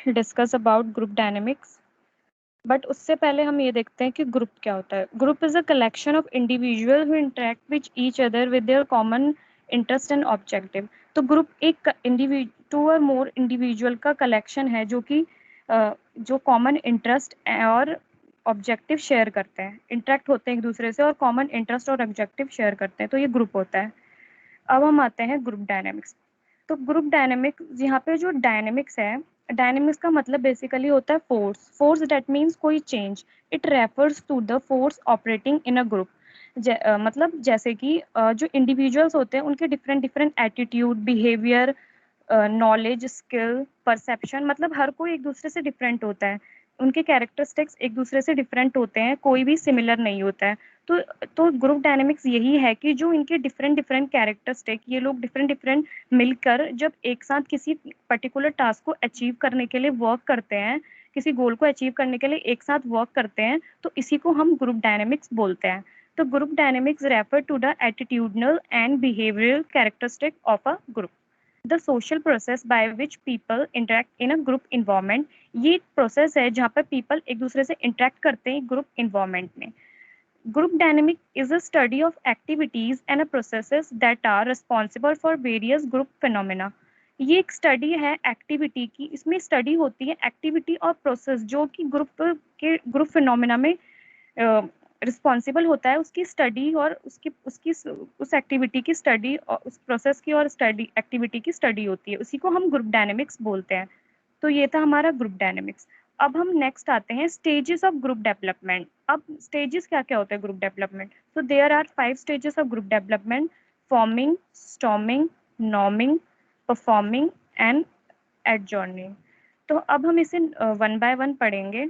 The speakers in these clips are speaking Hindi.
Discuss about group dynamics. But उससे पहले हम ये देखते हैं कि ग्रुप क्या होता है। Group is a collection of individual who interact with each other with their common interest and objective. तो ग्रुप एक टू और मोर इंडिविजुअल का कलेक्शन है जो कि जो कॉमन इंटरेस्ट और ऑब्जेक्टिव शेयर करते हैं, इंटरेक्ट होते हैं एक दूसरे से और कॉमन इंटरेस्ट और ऑब्जेक्टिव शेयर करते हैं, तो ये ग्रुप होता है। अब हम आते हैं ग्रुप डायनेमिक्स। तो ग्रुप डायनेमिक्स, यहाँ पे जो डायनेमिक्स है, डायनेमिक्स का मतलब बेसिकली होता है फोर्स। फोर्स दैट मीन्स कोई change. It refers to the force operating in a group. मतलब जैसे कि जो इंडिविजुअल्स होते हैं उनके different different attitude, behaviour, knowledge, skill, perception, मतलब हर कोई एक दूसरे से डिफरेंट होता है। उनके कैरेक्टरिस्टिक्स एक दूसरे से डिफरेंट होते हैं, कोई भी सिमिलर नहीं होता है। तो ग्रुप डायनेमिक्स यही है कि जो इनके डिफरेंट डिफरेंट कैरेक्टरिस्टिक, ये लोग डिफरेंट डिफरेंट मिलकर जब एक साथ किसी पर्टिकुलर टास्क को अचीव करने के लिए वर्क करते हैं, किसी गोल को अचीव करने के लिए एक साथ वर्क करते हैं, तो इसी को हम ग्रुप डायनेमिक्स बोलते हैं। तो group dynamics refer to the attitudinal and behavioural characteristic of a group. The social process by which people interact in a group environment. ये एक प्रोसेस है जहाँ पर पीपल एक दूसरे से इंटरेक्ट करते हैं ग्रुप इन्वायरमेंट में। Group dynamic is a study of activities and processes that are responsible for various group phenomena. ये एक स्टडी है एक्टिविटी की, इसमें स्टडी होती है एक्टिविटी और प्रोसेस जो कि ग्रुप फिनोमेना में रिस्पॉन्सिबल होता है, उसकी स्टडी और उसकी उसकी उस एक्टिविटी की स्टडी और उस प्रोसेस की और स्टडी एक्टिविटी की स्टडी होती है, उसी को हम ग्रुप डायनेमिक्स बोलते हैं। तो ये था हमारा ग्रुप डायनेमिक्स। अब हम नेक्स्ट आते हैं स्टेजेस ऑफ ग्रुप डेवलपमेंट। अब स्टेजेस क्या क्या होते हैं ग्रुप डेवलपमेंट? तो there are 5 stages of group development: forming, storming, norming, performing and adjourning. तो अब हम इसे वन बाय वन पढ़ेंगे।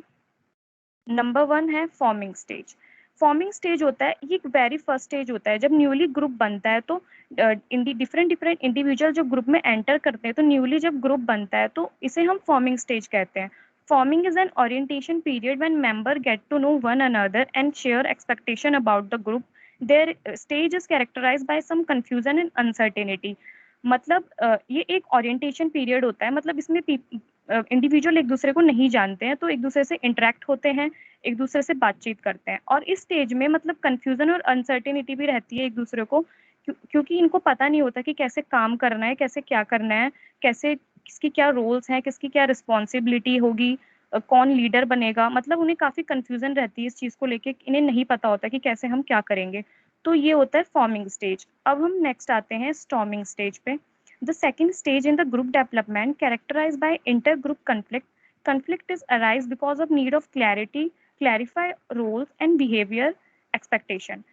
नंबर 1 है फॉर्मिंग स्टेज। फॉर्मिंग स्टेज होता है, ये एक वेरी फर्स्ट स्टेज होता है जब न्यूली ग्रुप बनता है। तो डिफरेंट डिफरेंट इंडिविजुअल जो ग्रुप में एंटर करते हैं, तो न्यूली जब ग्रुप बनता है तो इसे हम फॉर्मिंग स्टेज कहते हैं। Forming is an orientation period when member get to know one another and share expectation about the group. Their stage is characterized by some confusion and uncertainty. मतलब ये एक ओरिएंटेशन पीरियड होता है, मतलब इसमें इंडिविजुअल एक दूसरे को नहीं जानते हैं, तो एक दूसरे से इंटरेक्ट होते हैं, एक दूसरे से बातचीत करते हैं। और इस स्टेज में मतलब कंफ्यूजन और अनसर्टेनिटी भी रहती है एक दूसरे को, क्योंकि इनको पता नहीं होता कि कैसे काम करना है, कैसे क्या करना है, कैसे किसकी क्या रोल्स हैं, किसकी क्या रिस्पॉन्सिबिलिटी होगी, कौन लीडर बनेगा। मतलब उन्हें काफी कंफ्यूजन रहती है इस चीज को लेके, इन्हें नहीं पता होता कि कैसे हम क्या करेंगे। तो ये होता है फॉर्मिंग स्टेज। अब हम नेक्स्ट आते हैं स्टॉर्मिंग स्टेज पे। The second stage in the group development characterized by intergroup conflict. Conflict is arise because of need of clarity, clarify roles and behavior expectation.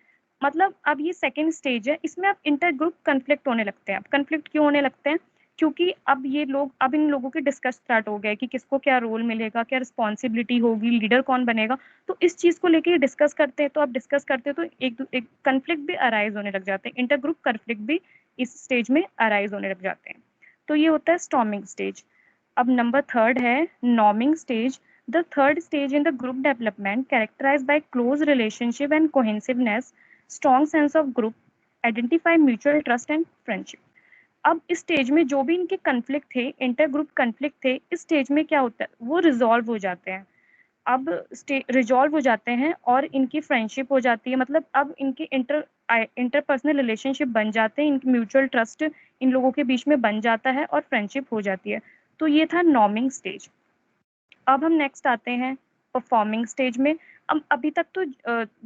मतलब अब ये सेकेंड स्टेज है, इसमें अब इंटर ग्रुप कन्फ्लिक्ट होने लगते हैं। अब कन्फ्लिक्ट क्यों होने लगते हैं? क्योंकि अब इन लोगों के डिस्कस स्टार्ट हो गया कि किसको क्या रोल मिलेगा, क्या रिस्पॉन्सिबिलिटी होगी, लीडर कौन बनेगा। तो इस चीज को लेके डिस्कस करते हैं, तो अब डिस्कस करते हैं तो एक कन्फ्लिक्ट भी अराइज होने लग जाते हैं, इंटर ग्रुप कन्फ्लिक्ट भी इस स्टेज में अराइज होने लग जाते हैं। तो ये होता है स्टॉर्मिंग स्टेज। अब नंबर 3 है norming stage. The third stage in the group development characterized by close relationship and cohesiveness, strong sense of group, identify mutual trust and friendship. अब इस स्टेज में जो भी इनके कन्फ्लिक्ट थे, इंटर ग्रुप कन्फ्लिक्ट थे, इस स्टेज में क्या होता है, वो रिजॉल्व हो जाते हैं। अब रिजॉल्व हो जाते हैं और इनकी फ्रेंडशिप हो जाती है। मतलब अब इनके इंटरपर्सनल रिलेशनशिप बन जाते हैं, इनकी म्यूचुअल ट्रस्ट इन लोगों के बीच में बन जाता है और फ्रेंडशिप हो जाती है। तो ये था नॉर्मिंग स्टेज। अब हम नेक्स्ट आते हैं परफॉर्मिंग स्टेज में। अब अभी तक तो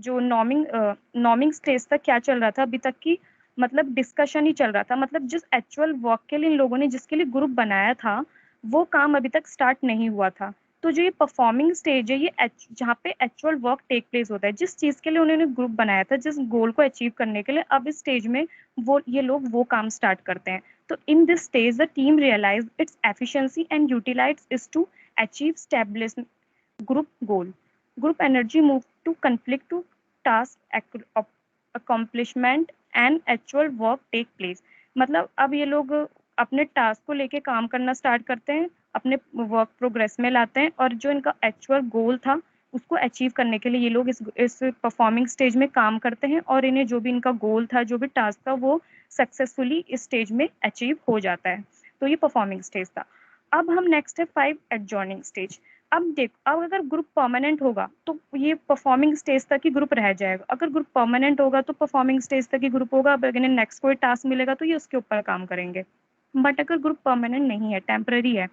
जो नॉर्मिंग स्टेज तक क्या चल रहा था, अभी तक की मतलब डिस्कशन ही चल रहा था। मतलब जिस एक्चुअल वर्क के लिए इन लोगों ने जिसके लिए ग्रुप बनाया था, वो काम अभी तक स्टार्ट नहीं हुआ था। तो जो ये परफॉर्मिंग स्टेज है, ये जहाँ पे एक्चुअल वर्क टेक प्लेस होता है, जिस चीज के लिए उन्होंने ग्रुप बनाया था, जिस गोल को अचीव करने के लिए, अब इस स्टेज में ये लोग वो काम स्टार्ट करते हैं। तो in this stage the team realize its efficiency and utilize is to achieve established group goal. Group energy move to conflict to task accomplishment and actual work take place. मतलब अब ये लोग अपने टास्क को लेके काम करना स्टार्ट करते हैं, अपने वर्क प्रोग्रेस में लाते हैं, और जो इनका एक्चुअल गोल था उसको अचीव करने के लिए ये लोग इस परफॉर्मिंग स्टेज में काम करते हैं, और इन्हें जो भी इनका गोल था, जो भी टास्क था, वो सक्सेसफुली इस स्टेज में अचीव हो जाता है। तो ये परफॉर्मिंग स्टेज था। अब हम नेक्स्ट है 5 एडजॉइनिंग स्टेज। अब देखो, अब अगर ग्रुप परमानेंट होगा तो ये परफॉर्मिंग स्टेज तक ही ग्रुप रह जाएगा। अगर ग्रुप परमानेंट होगा तो परफॉर्मिंग स्टेज तक ही ग्रुप होगा। अब अगर नेक्स्ट कोई टास्क मिलेगा तो ये उसके ऊपर काम करेंगे। बट अगर ग्रुप परमानेंट नहीं है, टेम्पररी है,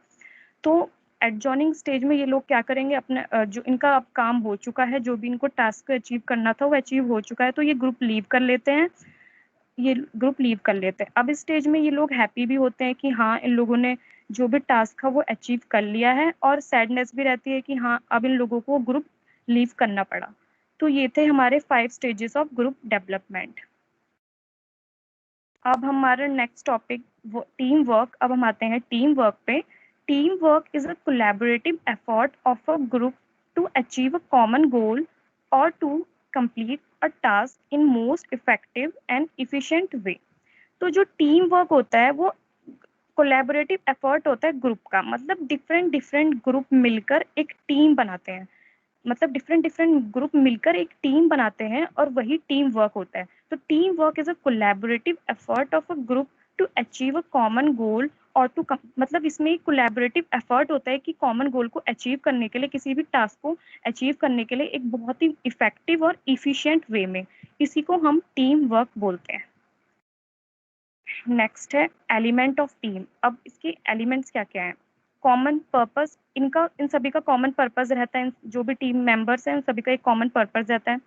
तो एडजॉइनिंग स्टेज में ये लोग क्या करेंगे, अपने जो इनका अब काम हो चुका है, जो भी इनको टास्क अचीव करना था वो अचीव हो चुका है, तो ये ग्रुप लीव कर लेते हैं। ये ग्रुप लीव कर लेते हैं। अब इस स्टेज में ये लोग हैप्पी भी होते हैं कि हाँ, इन लोगों ने जो भी टास्क था वो अचीव कर लिया है, और सैडनेस भी रहती है कि हाँ, अब इन लोगों को ग्रुप लीव करना पड़ा। तो ये थे हमारे 5 स्टेजेस ऑफ ग्रुप डेवलपमेंट। अब हमारा नेक्स्ट टॉपिक टीम वर्क। अब हम आते हैं टीम वर्क पे। Team work is a collaborative effort of a group to achieve a common goal और to complete a task in most effective and efficient way. तो जो टीम वर्क होता है वो कोलैबोरेटिव एफर्ट होता है ग्रुप का, मतलब डिफरेंट डिफरेंट ग्रुप मिलकर एक टीम बनाते हैं। मतलब डिफरेंट डिफरेंट ग्रुप मिलकर एक टीम बनाते हैं और वही टीम वर्क होता है। तो team work is a collaborative effort of a group to achieve a common goal और टू मतलब इसमें एक कोलैबोरेटिव एफर्ट होता है कि कॉमन गोल को अचीव करने के लिए, किसी भी टास्क को अचीव करने के लिए एक बहुत ही इफेक्टिव और इफिशिएंट वे में। इसी को हम टीम वर्क बोलते हैं। नेक्स्ट है एलिमेंट ऑफ टीम। अब इसके एलिमेंट्स क्या क्या हैं? कॉमन पर्पस, इनका इन सभी का कॉमन पर्पस रहता है। जो भी टीम मेंबर्स हैं उन सभी का एक कॉमन पर्पस रहता है।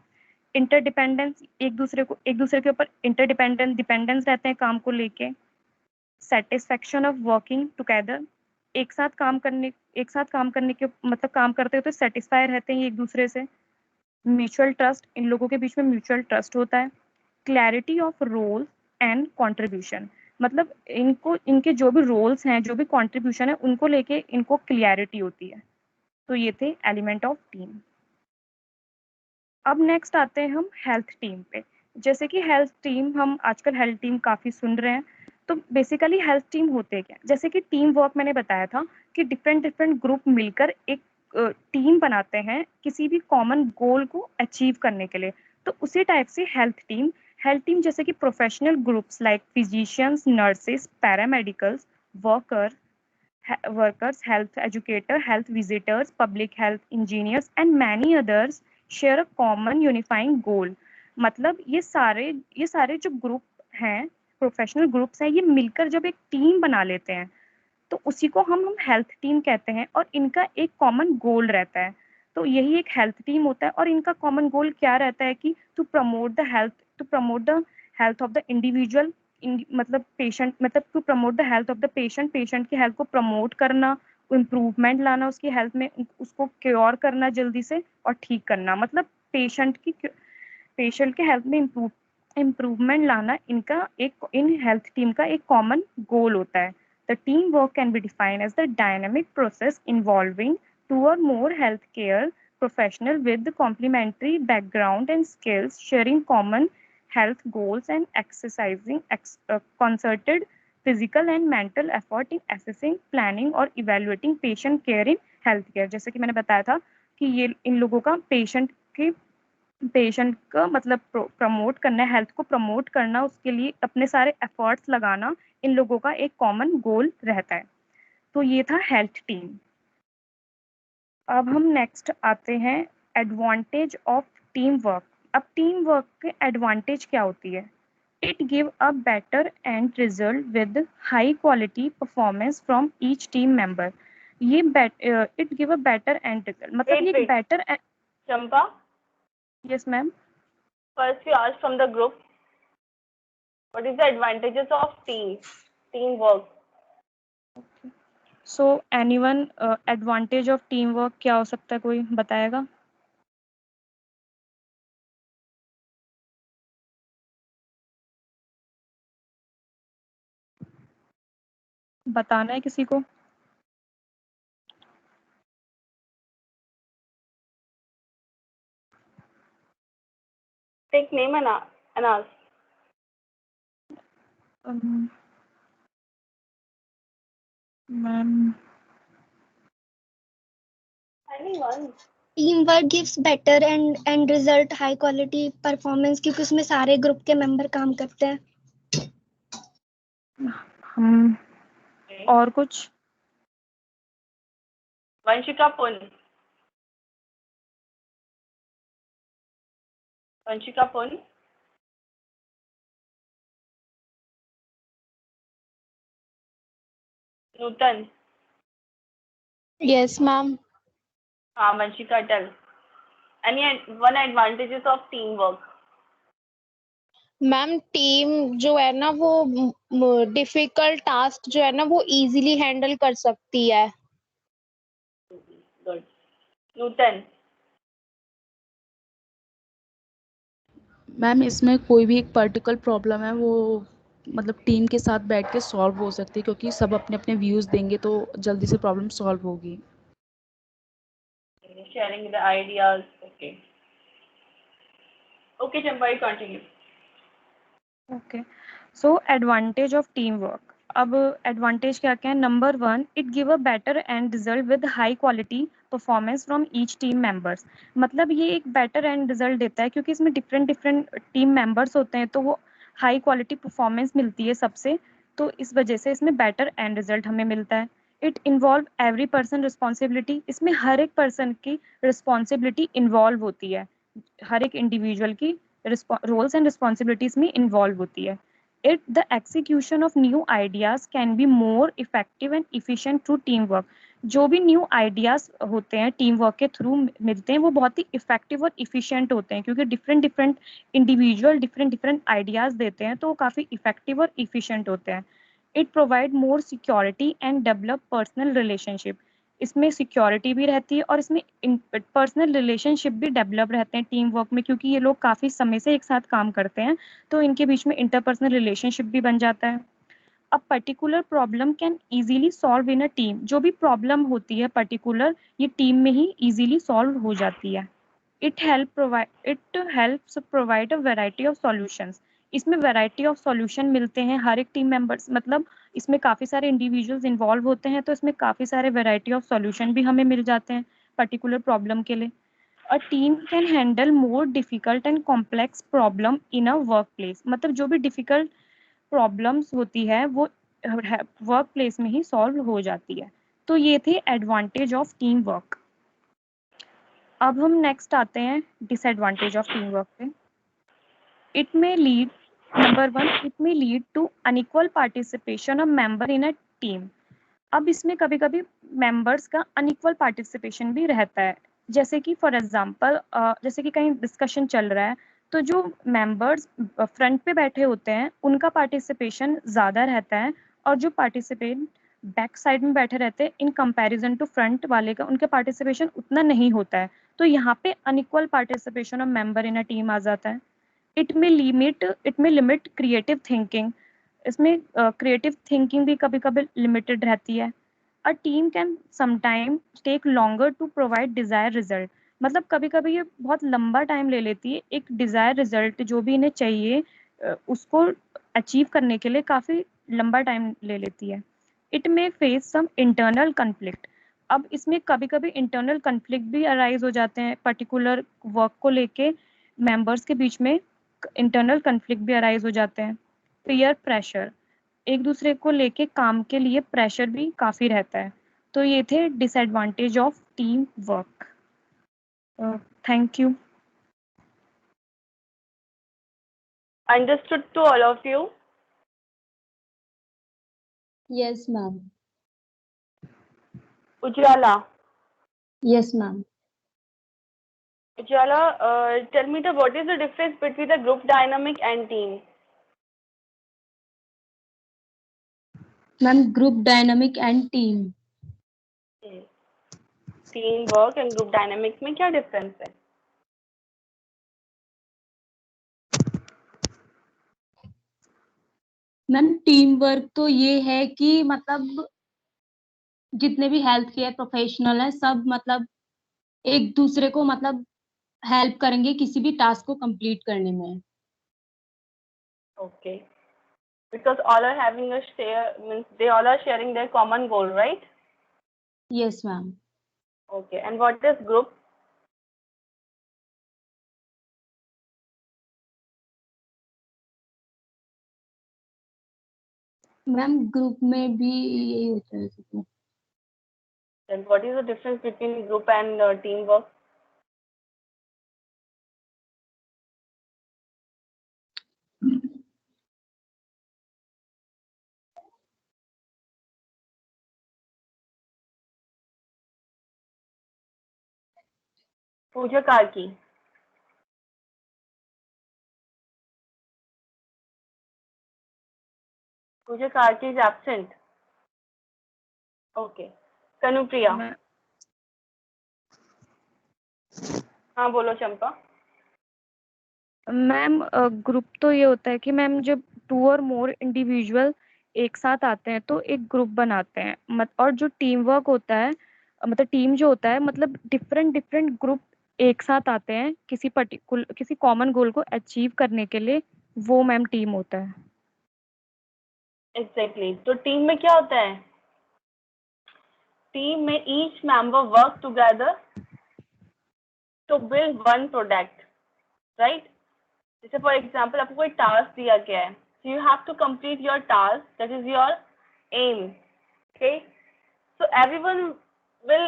इंटरडिपेंडेंस, एक दूसरे के ऊपर इंटरडिपेंडेंस डिपेंडेंस रहते हैं काम को लेके। सेटिस्फेक्शन ऑफ वर्किंग टुगेदर, एक साथ काम करने के मतलब काम करते हो तो सेटिस्फाई रहते हैं ये एक दूसरे से। म्यूचुअल ट्रस्ट, इन लोगों के बीच में म्यूचुअल ट्रस्ट होता है। Clarity of role and contribution, मतलब इनको इनके जो भी रोल्स हैं, जो भी कंट्रीब्यूशन है, उनको लेके इनको क्लियरिटी होती है। तो ये थे एलिमेंट ऑफ टीम। अब नेक्स्ट आते हैं हम हेल्थ टीम पे। जैसे कि हेल्थ टीम, हम आजकल हेल्थ टीम काफ़ी सुन रहे हैं। तो बेसिकली हेल्थ टीम होते क्या, जैसे कि टीम वर्क मैंने बताया था कि डिफरेंट डिफरेंट ग्रुप मिलकर एक टीम बनाते हैं किसी भी कॉमन गोल को अचीव करने के लिए। तो उसी टाइप से हेल्थ टीम जैसे कि professional groups like physicians, nurses, paramedicals, worker workers, health educator, health visitors, public health engineers, and many others share a common unifying goal। मतलब ये सारे जो ग्रुप हैं, प्रोफेशनल ग्रुप्स हैं, ये मिलकर जब एक टीम बना लेते हैं तो उसी को हम हेल्थ टीम कहते हैं, और इनका एक कॉमन गोल रहता है। तो यही एक हेल्थ टीम होता है, और इनका कॉमन गोल क्या रहता है कि to promote the health of the individual, मतलब पेशेंट, मतलब to promote the health of the patient, patient की हेल्थ को प्रमोट करना, इम्प्रूवमेंट लाना उसकी हेल्थ में, उसको क्योर करना जल्दी से और ठीक करना, मतलब पेशेंट के हेल्थ में इम्प्रूवमेंट लाना, इनका एक इन हेल्थ टीम का एक कॉमन गोल होता है। The teamwork can be defined as the dynamic process involving two or more healthcare professionals with complementary background and skills, sharing common health goals and exercising concerted physical and mental effort in assessing, planning और evaluating patient care in healthcare। जैसे कि मैंने बताया था कि ये इन लोगों का पेशेंट का मतलब प्रमोट करना, हेल्थ को प्रमोट करना, उसके लिए अपने सारे एफर्ट्स लगाना, इन लोगों का एक कॉमन गोल रहता है। तो ये था हेल्थ टीम। अब हम नेक्स्ट आते हैं एडवांटेज ऑफ टीम वर्क। अब टीम वर्क के एडवांटेज क्या होती है? It give a better end result with high quality performance from each team member. ये it give a better end result, मतलब ये better. Champa, yes ma'am. first you asked from the group, what is the advantages of teamwork? So anyone, advantage of team work क्या हो सकता है, कोई बताएगा? बताना है किसी को? Take name and ask. Ma'am, Anyone. Team work gives better end result high quality performance, क्योंकि उसमें सारे ग्रुप के मेंबर काम करते हैं। हम और कुछ? Vanshika Pun. Vanshika Pun. Nutan. Yes, ma'am. Vanshika, tell. One advantages of teamwork. Ma'am team जो है ना वो डिफिकल्ट टास्क जो है ना वो इजीली हैंडल कर सकती है. Good. Nutan. मैम इसमें कोई भी एक पर्टिकुलर प्रॉब्लम है वो मतलब टीम के साथ बैठ के सॉल्व हो सकती है क्योंकि सब अपने अपने व्यूज़ देंगे तो जल्दी से प्रॉब्लम सॉल्व होगी. Sharing the ideas. Okay. Okay, Champa, you continue. Okay so advantage of team work. अब एडवांटेज क्या क्या है. Number 1, it give a better end result with high quality performance from each team members. मतलब ये एक बेटर एंड रिजल्ट देता है क्योंकि इसमें डिफरेंट डिफरेंट टीम मेंबर्स होते हैं तो वो हाई क्वालिटी परफॉर्मेंस मिलती है सबसे. तो इस वजह से इसमें बेटर एंड रिजल्ट हमें मिलता है. It involve every person responsibility. इसमें हर एक पर्सन की रिस्पॉन्सिबिलिटी इन्वॉल्व होती है. हर एक इंडिविजुअल की रोल्स एंड रिस्पॉन्सिबिलिटीज में इन्वॉल्व होती है. It the execution of new ideas can be more effective and efficient through team work. जो भी न्यू आइडियाज होते हैं टीम वर्क के थ्रू मिलते हैं वो बहुत ही इफेक्टिव और इफिशिएंट होते हैं क्योंकि different different individual different different ideas देते हैं तो वो काफ़ी इफेक्टिव और इफिशिएंट होते हैं. It provide more security and develop personal relationship. इसमें सिक्योरिटी भी रहती है और इसमें पर्सनल रिलेशनशिप भी डेवलप रहते हैं टीम वर्क में क्योंकि ये लोग काफ़ी समय से एक साथ काम करते हैं तो इनके बीच में इंटरपर्सनल रिलेशनशिप भी बन जाता है. A particular problem can easily solve in a team. जो भी प्रॉब्लम होती है पर्टिकुलर ये टीम में ही इजीली सॉल्व हो जाती है. It helps provide a variety of solutions. इसमें वैरायटी ऑफ सॉल्यूशन मिलते हैं हर एक टीम मेंबर्स मतलब इसमें काफ़ी सारे इंडिविजुअल्स इन्वॉल्व होते हैं तो इसमें काफ़ी सारे वैरायटी ऑफ सॉल्यूशन भी हमें मिल जाते हैं पर्टिकुलर प्रॉब्लम के लिए. अ team can handle more difficult and complex problem in a work place. मतलब जो भी डिफिकल्ट प्रॉब्लम्स होती है वो वर्क प्लेस में ही सॉल्व हो जाती है. तो ये थे एडवांटेज ऑफ टीम वर्क. अब हम नेक्स्ट आते हैं डिसएडवांटेज ऑफ टीम वर्क पे. It may lead number 1, it may lead to unequal participation of member in a team. अब इसमें कभी कभी मेंबर्स का अनइक्वल पार्टिसिपेशन भी रहता है. जैसे कि फॉर एग्जांपल जैसे कि कहीं डिस्कशन चल रहा है तो जो मेंबर्स फ्रंट पे बैठे होते हैं उनका पार्टिसिपेशन ज़्यादा रहता है और जो पार्टिसिपेंट बैक साइड में बैठे रहते हैं इन कंपैरिजन टू फ्रंट वाले का उनका पार्टिसिपेशन उतना नहीं होता है. तो यहाँ पे unequal participation of member in a team आ जाता है. It may limit creative thinking. इसमें क्रिएटिव थिंकिंग भी कभी कभी लिमिटेड रहती है. A team can sometime take longer to provide desire result. मतलब कभी कभी ये बहुत लंबा टाइम ले लेती है एक डिजायर रिजल्ट जो भी इन्हें चाहिए उसको अचीव करने के लिए काफ़ी लंबा टाइम ले लेती है. It may face some internal conflict. अब इसमें कभी कभी इंटरनल कन्फ्लिक्ट भी अराइज हो जाते हैं पर्टिकुलर वर्क को लेके. मेंबर्स के बीच में इंटरनल कन्फ्लिक्ट भी अराइज हो जाते हैं. Peer pressure. एक दूसरे को लेके काम के लिए प्रेशर भी काफ़ी रहता है. तो ये थे disadvantage of team work. Thank you. Understood to all of you? Yes, ma'am. Ujjwala. Yes, ma'am. Ujjwala, tell me what is the difference between the group dynamic and team? Ma'am, group dynamic and team. Team work and group dynamics में क्या डिफरेंस है? मैम टीम वर्क तो ये है कि मतलब जितने भी हेल्थ केयर प्रोफेशनल हैं सब मतलब एक दूसरे को मतलब हेल्प करेंगे किसी भी टास्क को कंप्लीट करने में. Okay. Because all are having a share means they all are sharing their common goal, right? Yes, ma'am. Okay. And what is group? Ma'am group में भी यही होता है. Then what is the difference between group and teamwork? Pooja Karki. Pooja Karki is absent. Okay. Kanupriya. हाँ बोलो चंपा. मैम ग्रुप तो ये होता है कि मैम जब 2 और मोर इंडिविजुअल एक साथ आते हैं तो एक ग्रुप बनाते हैं और जो टीम वर्क होता है मतलब टीम जो होता है मतलब डिफरेंट ग्रुप एक साथ आते हैं किसी कॉमन गोल को अचीव करने के लिए, वो मैम टीम होता है. Exactly. तो टीम में क्या होता है? टीम में each member work together to build one product, right? जैसे फॉर एग्जाम्पल आपको कोई टास्क दिया गया है, so you have to complete your task, that is your aim. Okay, so everyone will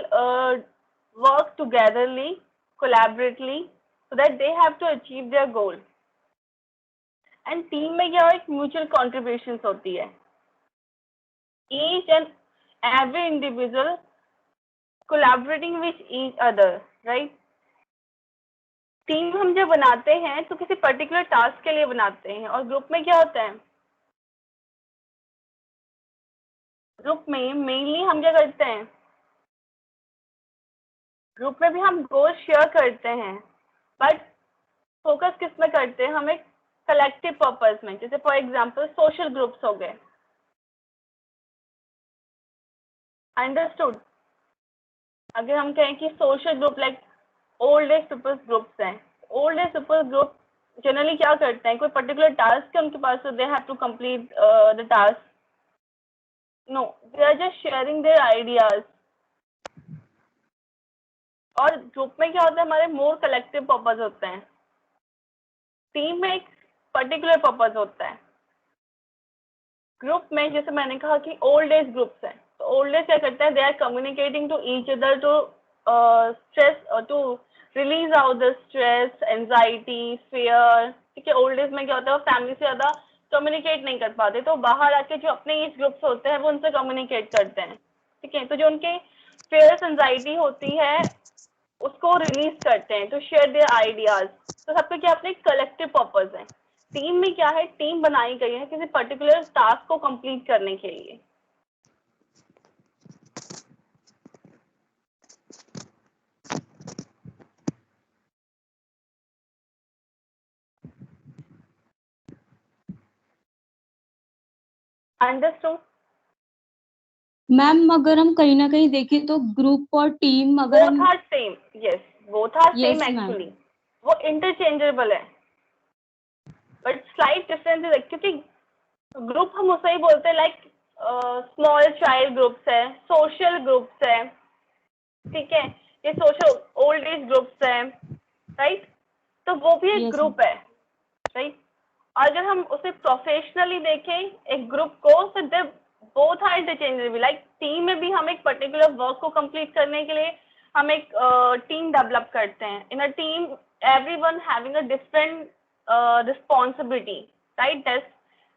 work togetherly, collaboratively, so that they have to achieve their goal. And team में क्या एक म्यूचुअल कॉन्ट्रीब्यूशन होती है. Each and every individual collaborating with each other, right? Team हम जब बनाते हैं तो किसी पर्टिकुलर टास्क के लिए बनाते हैं, और ग्रुप में क्या होता है? ग्रुप में मेनली हम क्या करते हैं? ग्रुप में भी हम गोल शेयर करते हैं, बट फोकस किस में करते हैं? हम एक कलेक्टिव पर्पस में. जैसे फॉर एग्जांपल सोशल ग्रुप्स हो गए. अंडरस्टूड? अगर हम कहें कि social group like old age peoples groups हैं, old age peoples group generally क्या करते हैं? कोई पर्टिकुलर टास्क है उनके पास, तो they have to complete the task. No, they are just sharing their ideas. और ग्रुप में क्या होता है? हमारे मोर कलेक्टिव पर्पस होते हैं. टीम में एक पर्टिकुलर पर्पस होता है. ग्रुप में जैसे मैंने कहा कि ओल्ड एज ग्रुप्स हैं, तो ओल्ड एज क्या करते हैं? They are communicating to each other to stress, to release out the stress, anxiety, fear. ठीक है, ओल्ड एज में क्या होता है? वो फैमिली से ज्यादा कम्युनिकेट नहीं कर पाते, तो बाहर आके जो अपने एज ग्रुप्स होते हैं वो उनसे कम्युनिकेट करते हैं. ठीक है, तो जो उनके फियर्स, एंजाइटी होती है उसको रिलीज करते हैं टू शेयर देयर आइडियाज. तो सबका क्या अपने कलेक्टिव पर्पस है. टीम में क्या है? टीम बनाई गई है किसी पर्टिकुलर टास्क को कंप्लीट करने के लिए. अंडरस्टूड? मैम अगर हम कहीं ना कहीं देखें तो ग्रुप और टीम अगर हम both are same. Yes, both are same Yes, ma'am. Actually. वो इंटरचेंजेबल है, बट स्लाइट डिफरेंस है. क्योंकि ग्रुप हम उसे ही बोलते हैं लाइक स्मॉल चाइल्ड ग्रुप्स है, सोशल ग्रुप्स है. ठीक है, ये सोशल ओल्ड एज ग्रुप्स है, राइट? तो वो भी एक Yes, ग्रुप है, राइट? अगर हम उसे प्रोफेशनली देखें एक ग्रुप को, तो they both are interchangeable. Like team में भी हम एक पर्टिकुलर वर्क को कंप्लीट करने के लिए हम एक टीम डेवलप करते हैं. In a team everyone having a different responsibility, right?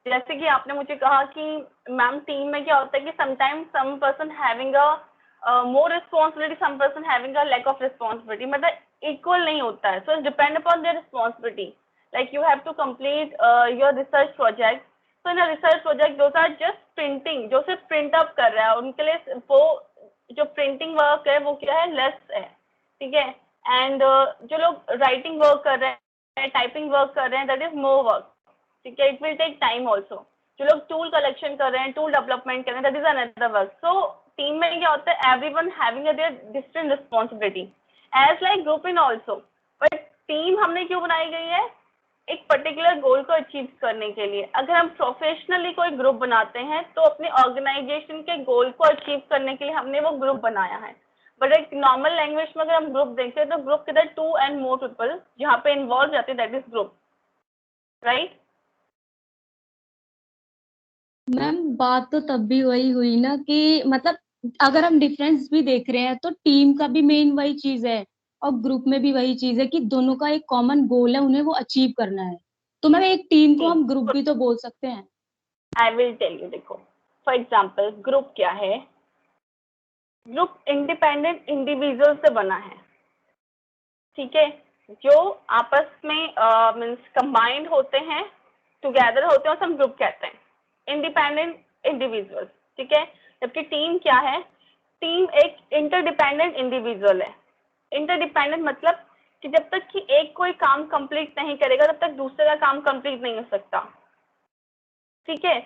जैसे कि आपने मुझे कहा कि मैम टीम में क्या होता है कि sometimes some person having a more responsibility, some person having a lack of responsibility. मतलब इक्वल नहीं होता है. So it's depend upon their responsibility. Like you have to complete your research project. So in a research project, those are just printing. जो सिर्फ प्रिंट अप कर रहा है, उनके लिए वो जो प्रिंटिंग वर्क है वो क्या है? लेस है. ठीक है. एंड जो लोग राइटिंग वर्क कर रहे हैं, टाइपिंग वर्क कर रहे हैं, दैट इज मोर वर्क. ठीक है, it will take time also. जो लोग टूल कलेक्शन कर रहे हैं, टूल डेवलपमेंट कर रहे हैं, that is another work. So team में क्या होता है? Everyone having a their different responsibility as like group in also. But team हमने क्यों बनाई गई है? एक पर्टिकुलर गोल को अचीव करने के लिए. अगर हम प्रोफेशनली कोई ग्रुप बनाते हैं तो अपने ऑर्गेनाइजेशन के गोल को अचीव करने के लिए हमने वो ग्रुप बनाया है. बट एक नॉर्मल लैंग्वेज में अगर हम ग्रुप देखते हैं तो ग्रुप किधर 2 and more पीपल जहाँ पे इन्वॉल्व जाते हैं, that is group, right? Ma'am बात तो तब भी वही हुई ना कि मतलब अगर हम डिफरेंस भी देख रहे हैं तो टीम का भी मेन वही चीज है और ग्रुप में भी वही चीज है कि दोनों का एक कॉमन गोल है, उन्हें वो अचीव करना है। तो मैम एक टीम को हम ग्रुप भी तो बोल सकते हैं। आई विल टेल यू, देखो फॉर एग्जाम्पल ग्रुप क्या है? ग्रुप इंडिपेंडेंट इंडिविजुअल से बना है, ठीक है, जो आपस में मीन्स कंबाइंड होते हैं, टुगेदर होते हैं, उसे हम ग्रुप कहते हैं, इंडिपेंडेंट इंडिविजुअल, ठीक है। जबकि टीम क्या है? टीम एक इंटरडिपेंडेंट इंडिविजुअल है। इंटरडिपेंडेंट मतलब कि जब तक कि एक कोई काम कंप्लीट नहीं करेगा तब तक दूसरे का काम कंप्लीट नहीं हो सकता, ठीक है,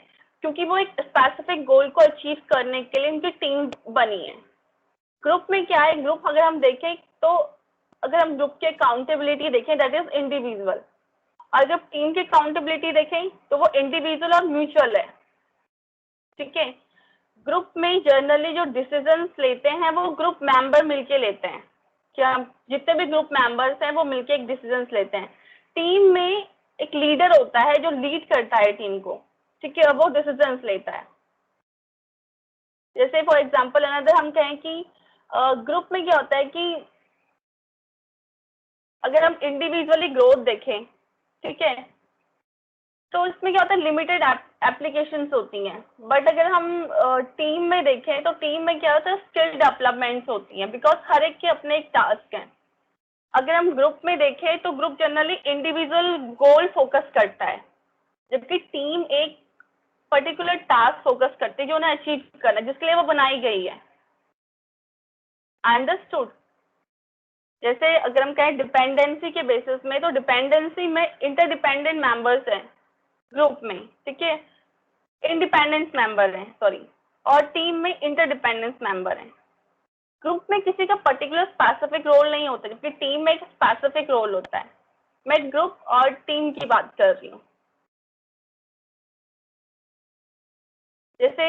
क्योंकि वो एक स्पेसिफिक गोल को अचीव करने के लिए उनकी टीम बनी है। ग्रुप में क्या है? ग्रुप अगर हम देखें तो अगर हम ग्रुप की अकाउंटेबिलिटी देखें दैट इज इंडिविजुअल, और जब टीम की अकाउंटेबिलिटी देखें तो वो इंडिविजुअल और म्यूचुअल है, ठीक है। ग्रुप में जनरली जो डिसीजंस लेते हैं वो ग्रुप मेंबर मिलके लेते हैं, क्या जितने भी ग्रुप मेंबर्स हैं वो मिलके एक डिसीजंस लेते हैं। टीम में एक लीडर होता है जो लीड करता है टीम को, ठीक है, और वो डिसीजंस लेता है। जैसे फॉर एग्जांपल अनदर हम कहें कि ग्रुप में क्या होता है कि अगर हम इंडिविजुअली ग्रोथ देखें, ठीक है, तो इसमें क्या होता है, लिमिटेड एप्लीकेशंस होती हैं। बट अगर हम टीम में देखें तो टीम में क्या होता है, स्किल डेवलपमेंट्स होती हैं, बिकॉज हर एक के अपने एक टास्क हैं। अगर हम ग्रुप में देखें तो ग्रुप जनरली इंडिविजुअल गोल फोकस करता है, जबकि टीम एक पर्टिकुलर टास्क फोकस करती है जो उन्हें अचीव करना है, जिसके लिए वो बनाई गई है। अंडरस्टूड? जैसे अगर हम कहें डिपेंडेंसी के बेसिस में, तो डिपेंडेंसी में इंटरडिपेंडेंट मेंबर्स हैं ग्रुप में, ठीक है, इंडिपेंडेंस मेंबर हैं, सॉरी, और टीम में इंटरडिपेंडेंस मेंबर हैं। ग्रुप में किसी का पर्टिकुलर स्पेसिफिक रोल नहीं होता, जबकि टीम में एक स्पेसिफिक रोल होता है। मैं ग्रुप और टीम की बात कर रही हूँ। जैसे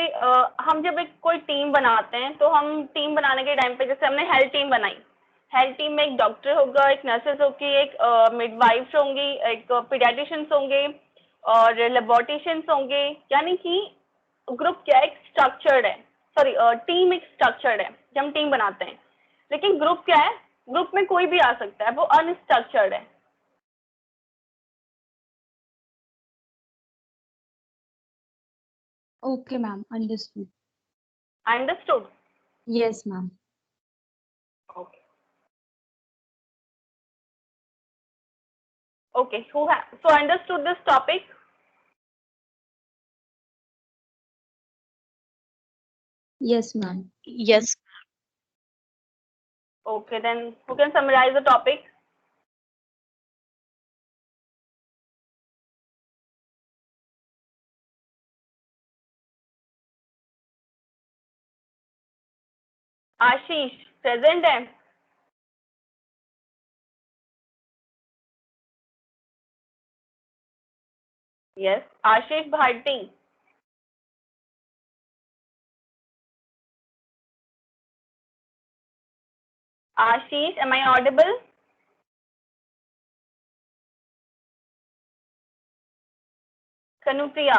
हम जब एक कोई टीम बनाते हैं तो हम टीम बनाने के टाइम पे, जैसे हमने हेल्थ टीम बनाई, हेल्थ टीम में एक डॉक्टर होगा, एक नर्सेज होगी, एक मिडवाइफ्स होंगी, एक पीडियाट्रिशियंस होंगे और लेबोरेटरिशियंस होंगे, यानी कि ग्रुप क्या है, एक स्ट्रक्चर्ड है, सॉरी टीम एक स्ट्रक्चर्ड है जब हम टीम बनाते हैं। लेकिन ग्रुप क्या है? ग्रुप में कोई भी आ सकता है, वो अनस्ट्रक्चर्ड है। Okay ma'am, understood. Understood? Yes ma'am. Okay okay, so understood this topic? Yes ma'am. Yes. Okay, then who can summarize the topic? Ashish present है? Yes, Ashish Bharti. Ashish, am I audible? Kanupriya?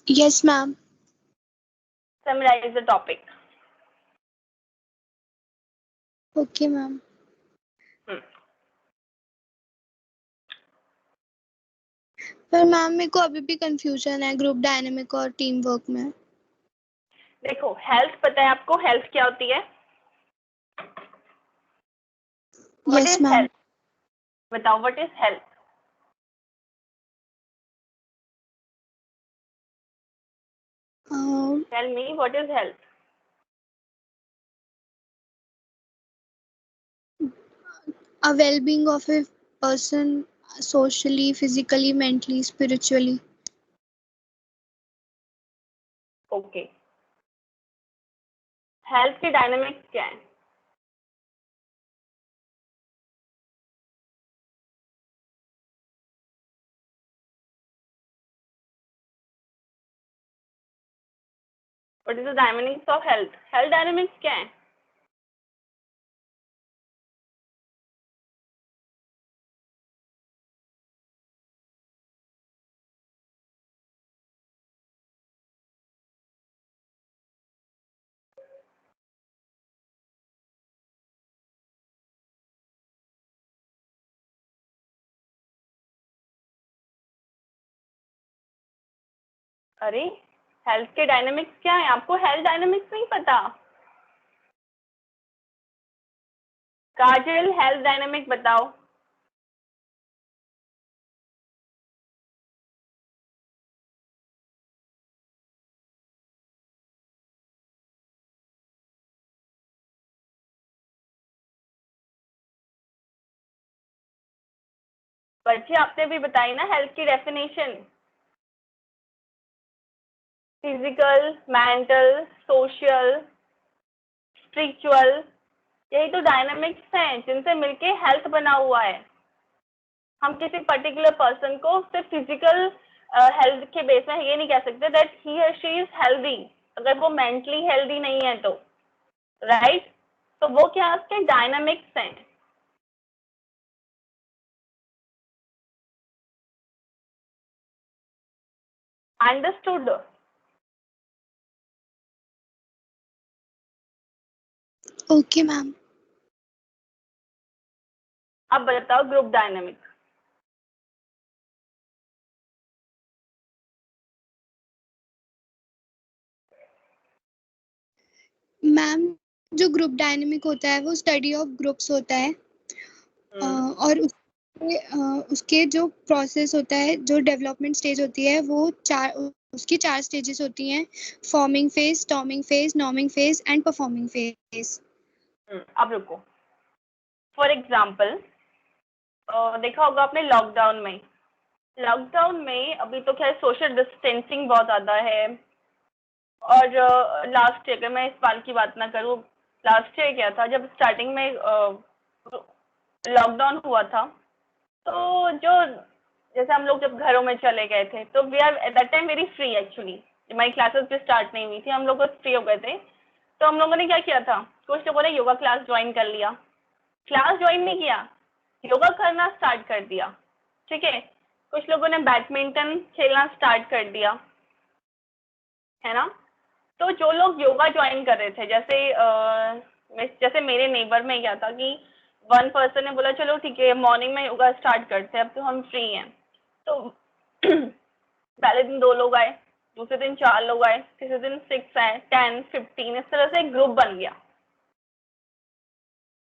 Yes, ma'am. Summarize the topic. Okay, ma'am. पर मैम मेरे को अभी भी कंफ्यूजन है ग्रुप डायनेमिक और टीम वर्क में। देखो, हेल्थ पता है आपको, हेल्थ क्या होती है? What yes is ma'am. health? बताओ, what is health? Tell me, what is health? A well-being of a person socially, physically, mentally, spiritually. Okay. Health की डायनामिक्स क्या है? What is the dynamics of health? Health dynamics क्या है? अरे हेल्थ के डायनेमिक्स क्या है? आपको हेल्थ डायनेमिक्स नहीं पता? काजल हेल्थ डायनेमिक बताओ। बच्चे आपने भी बताई ना हेल्थ की definition, physical, mental, social, spiritual, यही तो डायनामिक्स हैं जिनसे मिलके हेल्थ बना हुआ है। हम किसी पर्टिकुलर पर्सन को सिर्फ फिजिकल हेल्थ के बेस में ये नहीं कह सकते दैट ही और शी इज हेल्दी अगर वो मेंटली हेल्दी नहीं है तो, राइट? तो वो क्या उसके डायनामिक्स हैं। अंडरस्टूड? Okay ma'am. अब बताओ ग्रुप डायनामिक। मैम जो ग्रुप डायनेमिक होता है वो स्टडी ऑफ ग्रुप्स होता है और उसके जो प्रोसेस होता है, जो डेवलपमेंट स्टेज होती है वो उसकी 4 स्टेजेस होती हैं, forming phase, storming phase, norming phase and performing phase. अब रुको, फॉर एग्जाम्पल देखा होगा आपने लॉकडाउन में अभी तो खैर सोशल डिस्टेंसिंग बहुत ज्यादा है, और लास्ट ईयर, अगर मैं इस बार की बात ना करूँ, लास्ट ईयर क्या था जब स्टार्टिंग में लॉकडाउन हुआ था, तो जो जैसे हम लोग जब घरों में चले गए थे तो we are at that time very free actually, हमारी क्लासेस भी स्टार्ट नहीं हुई थी, हम लोग फ्री हो गए थे। तो हम लोगों ने क्या किया था, कुछ लोगों ने योगा क्लास ज्वाइन कर लिया, क्लास ज्वाइन नहीं किया, योगा करना स्टार्ट कर दिया, ठीक है। कुछ लोगों ने बैडमिंटन खेलना स्टार्ट कर दिया, है ना। तो जो लोग योगा ज्वाइन कर रहे थे, जैसे मेरे नेबर में क्या था कि वन पर्सन ने बोला चलो ठीक है मॉर्निंग में योगा स्टार्ट करते हैं, अब तो हम फ्री हैं। तो पहले दिन 2 लोग आए, दूसरे दिन 4 लोग आए, तीसरे दिन 6 आए, 10, 15, इस तरह से एक ग्रुप बन गया।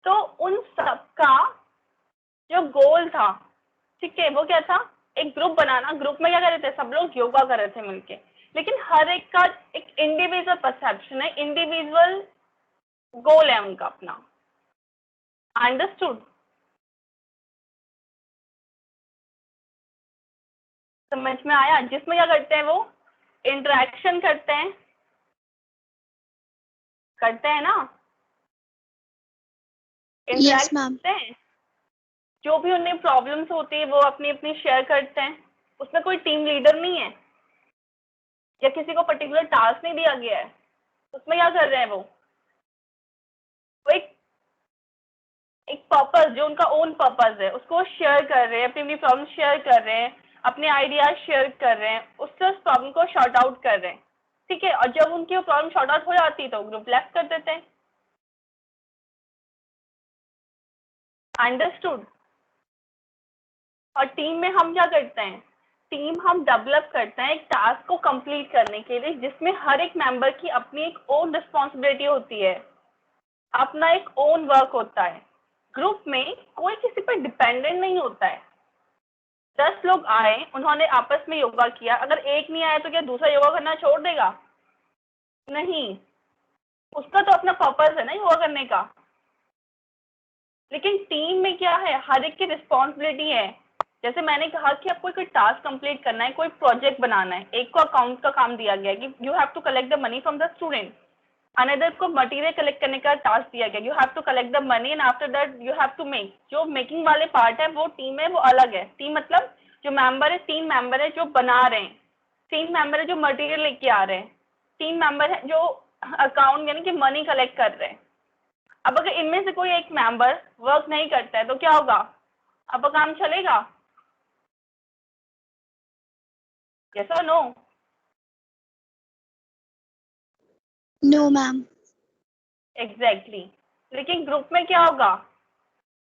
तो उन सबका जो गोल था, ठीक है, वो क्या था, एक ग्रुप बनाना। ग्रुप में क्या कर रहे थे, सब लोग योगा कर रहे थे मिलके, लेकिन हर एक का एक इंडिविजुअल परसेप्शन है, इंडिविजुअल गोल है उनका अपना। अंडरस्टूड? समझ में आया? जिसमें क्या करते हैं वो इंटरेक्शन करते हैं ना, यस इंटरेक्ट मैम। करते हैं, जो भी उन्हें प्रॉब्लम्स होती है वो अपनी अपनी शेयर करते हैं। उसमें कोई टीम लीडर नहीं है या किसी को पर्टिकुलर टास्क नहीं दिया गया है। उसमें क्या कर रहे हैं वो एक पर्पस, जो उनका ओन पर्पस है, उसको शेयर कर रहे हैं, अपनी अपनी प्रॉब्लम शेयर कर रहे हैं, अपने आइडियाज शेयर कर रहे हैं, उससे उस प्रॉब्लम को शॉर्ट आउट कर रहे हैं, ठीक है। और जब उनकी वो प्रॉब्लम शॉर्ट आउट हो जाती है तो ग्रुप लेफ्ट कर देते हैं। अंडरस्टूड? और टीम में हम क्या करते हैं, टीम हम डेवलप करते हैं एक टास्क को कंप्लीट करने के लिए, जिसमें हर एक मेंबर की अपनी एक ओन रिस्पॉन्सिबिलिटी होती है, अपना एक ओन वर्क होता है। ग्रुप में कोई किसी पर डिपेंडेंट नहीं होता है। 10 लोग आए, उन्होंने आपस में योगा किया, अगर एक नहीं आया तो क्या दूसरा योगा करना छोड़ देगा? नहीं, उसका तो अपना पर्पस है ना योगा करने का। लेकिन टीम में क्या है, हर एक की रिस्पॉन्सिबिलिटी है। जैसे मैंने कहा कि आपको कोई टास्क कंप्लीट करना है, कोई प्रोजेक्ट बनाना है, एक को अकाउंट का काम दिया गया कि you have to collect the money from the student, another को मटेरियल कलेक्ट करने का टास्क दिया गया, you have to collect the money and after that you have to make. जो मेकिंग वाले पार्ट है वो टीम है, वो अलग है। टीम मतलब जो मेंबर है, 3 मेंबर है जो बना रहे हैं, 3 मेंबर है जो मटेरियल लेके आ रहे हैं, 3 मेंबर है जो अकाउंट यानी कि मनी कलेक्ट कर रहे हैं। अब अगर इनमें से कोई एक मेंबर वर्क नहीं करता है तो क्या होगा, अब काम चलेगा? यस और नो? No ma'am. एग्जैक्टली। लेकिन ग्रुप में क्या होगा,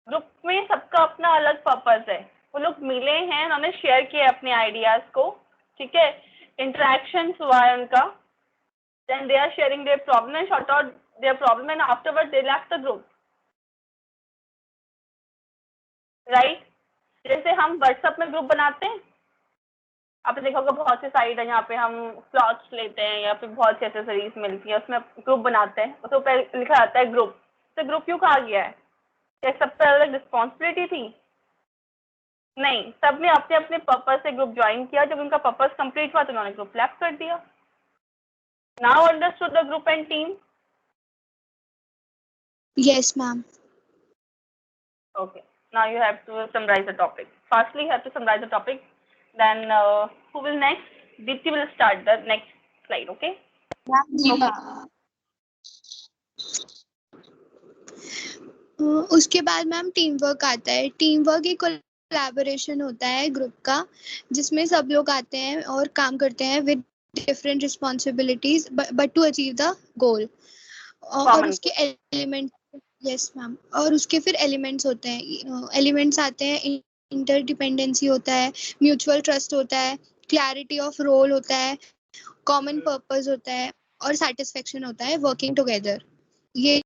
ग्रुप में सबका अपना अलग पर्पस है, वो लोग मिले हैं, उन्होंने शेयर किया अपने आइडियाज को, ठीक है। interactions हुआ है उनका, then they are sharing their problem and sort out their problem and afterwards they left the group, right? जैसे हम व्हाट्सएप में ग्रुप बनाते हैं, आपने देखा होगा बहुत से साइट है यहाँ पे हम क्लॉथ्स लेते हैं या फिर बहुत सी एक्सेसरीज मिलती है, उसमें ग्रुप बनाते हैं, उसके ऊपर लिखा जाता है ग्रुप। तो ग्रुप क्यों कहा गया है? क्या सब पर अलग रिस्पॉन्सिबिलिटी थी? नहीं, सबने अपने अपने पर्पज से ग्रुप ज्वाइन किया, जब उनका पर्पज कंप्लीट हुआ तो उन्होंने ग्रुप लेफ्ट कर दिया। Now understood the group and team? Yes, ma'am. Okay, now you have to summarize the topic. Firstly, you have to summarize the topic. Then who will next? Dipti will start the next slide. Okay. Deepa. उसके बाद मैम टीम वर्क आता है। टीम वर्क एक कोलैबोरेशन होता है ग्रुप का, जिसमें सब लोग आते हैं और काम करते हैं with different responsibilities but to achieve the goal. और उसके एलिमेंट, यस मैम, और उसके फिर एलिमेंट्स होते हैं। एलिमेंट्स आते हैं, इंटरडिपेंडेंसी होता है, म्यूचुअल ट्रस्ट होता है, क्लैरिटी ऑफ रोल होता है, कॉमन पर्पस होता है और सेटिस्फेक्शन होता है, वर्किंग टुगेदर। ये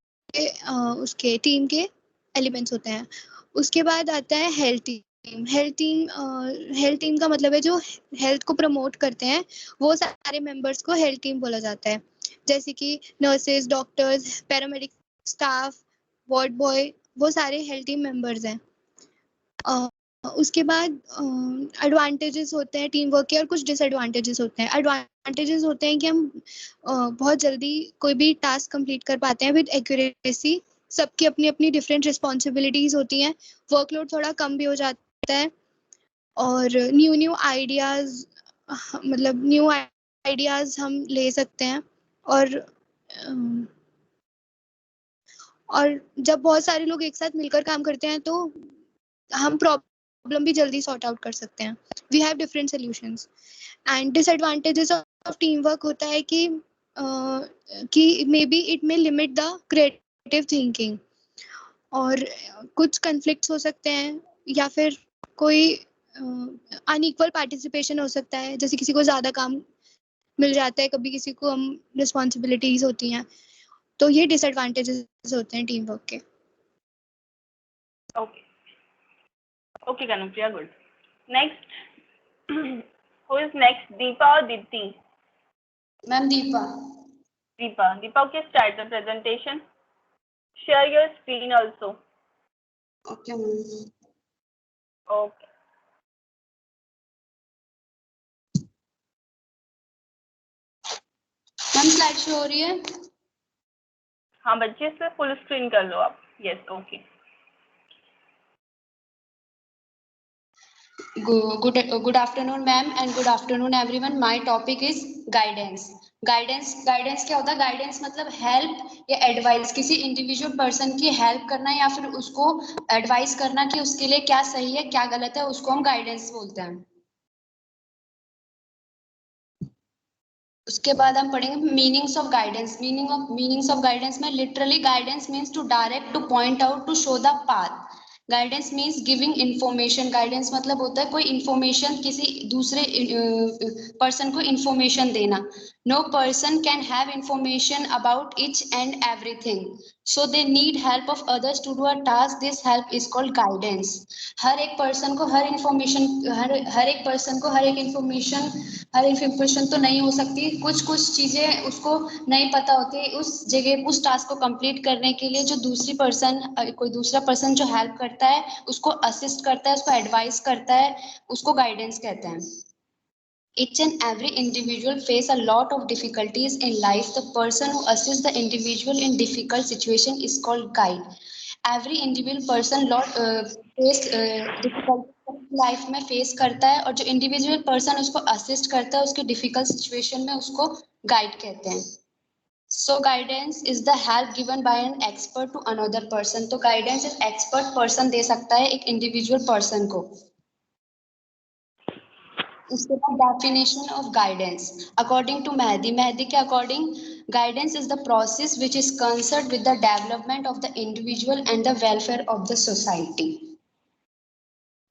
उसके टीम के एलिमेंट्स होते हैं। उसके बाद आता है हेल्थ टीम। हेल्थ टीम का मतलब है जो हेल्थ को प्रमोट करते हैं, वो सारे मेंबर्स को हेल्थ टीम बोला जाता है। जैसे कि nurses, doctors, paramedic staff, ward boy, वो सारे हेल्थ टीम मेंबर्स हैं। उसके बाद एडवांटेजेस होते हैं टीम वर्क के और कुछ डिसएडवांटेजेस होते हैं। एडवांटेजेस होते हैं कि हम बहुत जल्दी कोई भी टास्क कंप्लीट कर पाते हैं विद एक्यूरेसी। सबकी अपनी अपनी डिफरेंट रिस्पॉन्सिबिलिटीज होती हैं, वर्कलोड थोड़ा कम भी हो जाता है। और न्यू आइडियाज, मतलब न्यू आइडियाज हम ले सकते हैं। और जब बहुत सारे लोग एक साथ मिलकर काम करते हैं तो हम प्रॉब्लम भी जल्दी सॉर्ट आउट कर सकते हैं। We have different solutions. And disadvantages of team work होता है कि maybe it may limit the creative thinking, और कुछ कन्फ्लिक्ट्स हो सकते हैं, या फिर कोई अनइक्वल पार्टिसिपेशन हो सकता है। जैसे किसी को ज़्यादा काम मिल जाता है, कभी किसी को हम रिस्पॉन्सिबिलिटीज होती हैं। तो ये डिसएडवांटेजेस होते हैं टीम वर्क के। Okay. Okay, Kanupriya, good. Next, who is next? Deepa or Dipti? Ma'am Deepa. Deepa. Deepa, okay, start the presentation. Share your screen also. Okay ma'am. Okay. Ma'am slide show हो रही है? हाँ बच्चे, इसे फुल स्क्रीन कर लो आप। Yes, okay. Good afternoon, ma'am, and good afternoon, everyone. My topic is guidance. Guidance क्या होता है? गाइडेंस मतलब हेल्प या एडवाइस, किसी इंडिविजुअल पर्सन की हेल्प करना या फिर उसको एडवाइस करना कि उसके लिए क्या सही है क्या गलत है, उसको हम गाइडेंस बोलते हैं। उसके बाद हम पढ़ेंगे meanings of guidance. Meanings of guidance में literally guidance means to direct, to point out, to show the path. Guidance means giving information. Guidance मतलब होता है कोई इन्फॉर्मेशन, किसी दूसरे पर्सन को इन्फॉर्मेशन देना। No person can have information about each and everything, so they need help of others to do a task. This help is called guidance. हर एक पर्सन को हर इन्फॉर्मेशन तो नहीं हो सकती, कुछ चीजें उसको नहीं पता होती। उस जगह उस टास्क को कंप्लीट करने के लिए जो कोई दूसरा पर्सन जो हेल्प करता है, उसको असिस्ट करता है, उसको एडवाइस करता है, उसको गाइडेंस कहते हैं। Each and every individual face a lot of difficulties in life. The person who assists the individual in difficult situation is called guide. Every individual person face difficulties life में फेस करता है, और जो इंडिविजुअल पर्सन उसको असिस्ट करता है उसके डिफिकल्ट सिचुएशन में, उसको गाइड कहते हैं। So guidance is the help given by an expert to another person. तो गाइडेंस एक एक्सपर्ट पर्सन दे सकता है एक इंडिविजुअल पर्सन को। उसके बाद definition of guidance according to Mehdi के according, guidance is the process which is concern with the development of the individual and the welfare of the society.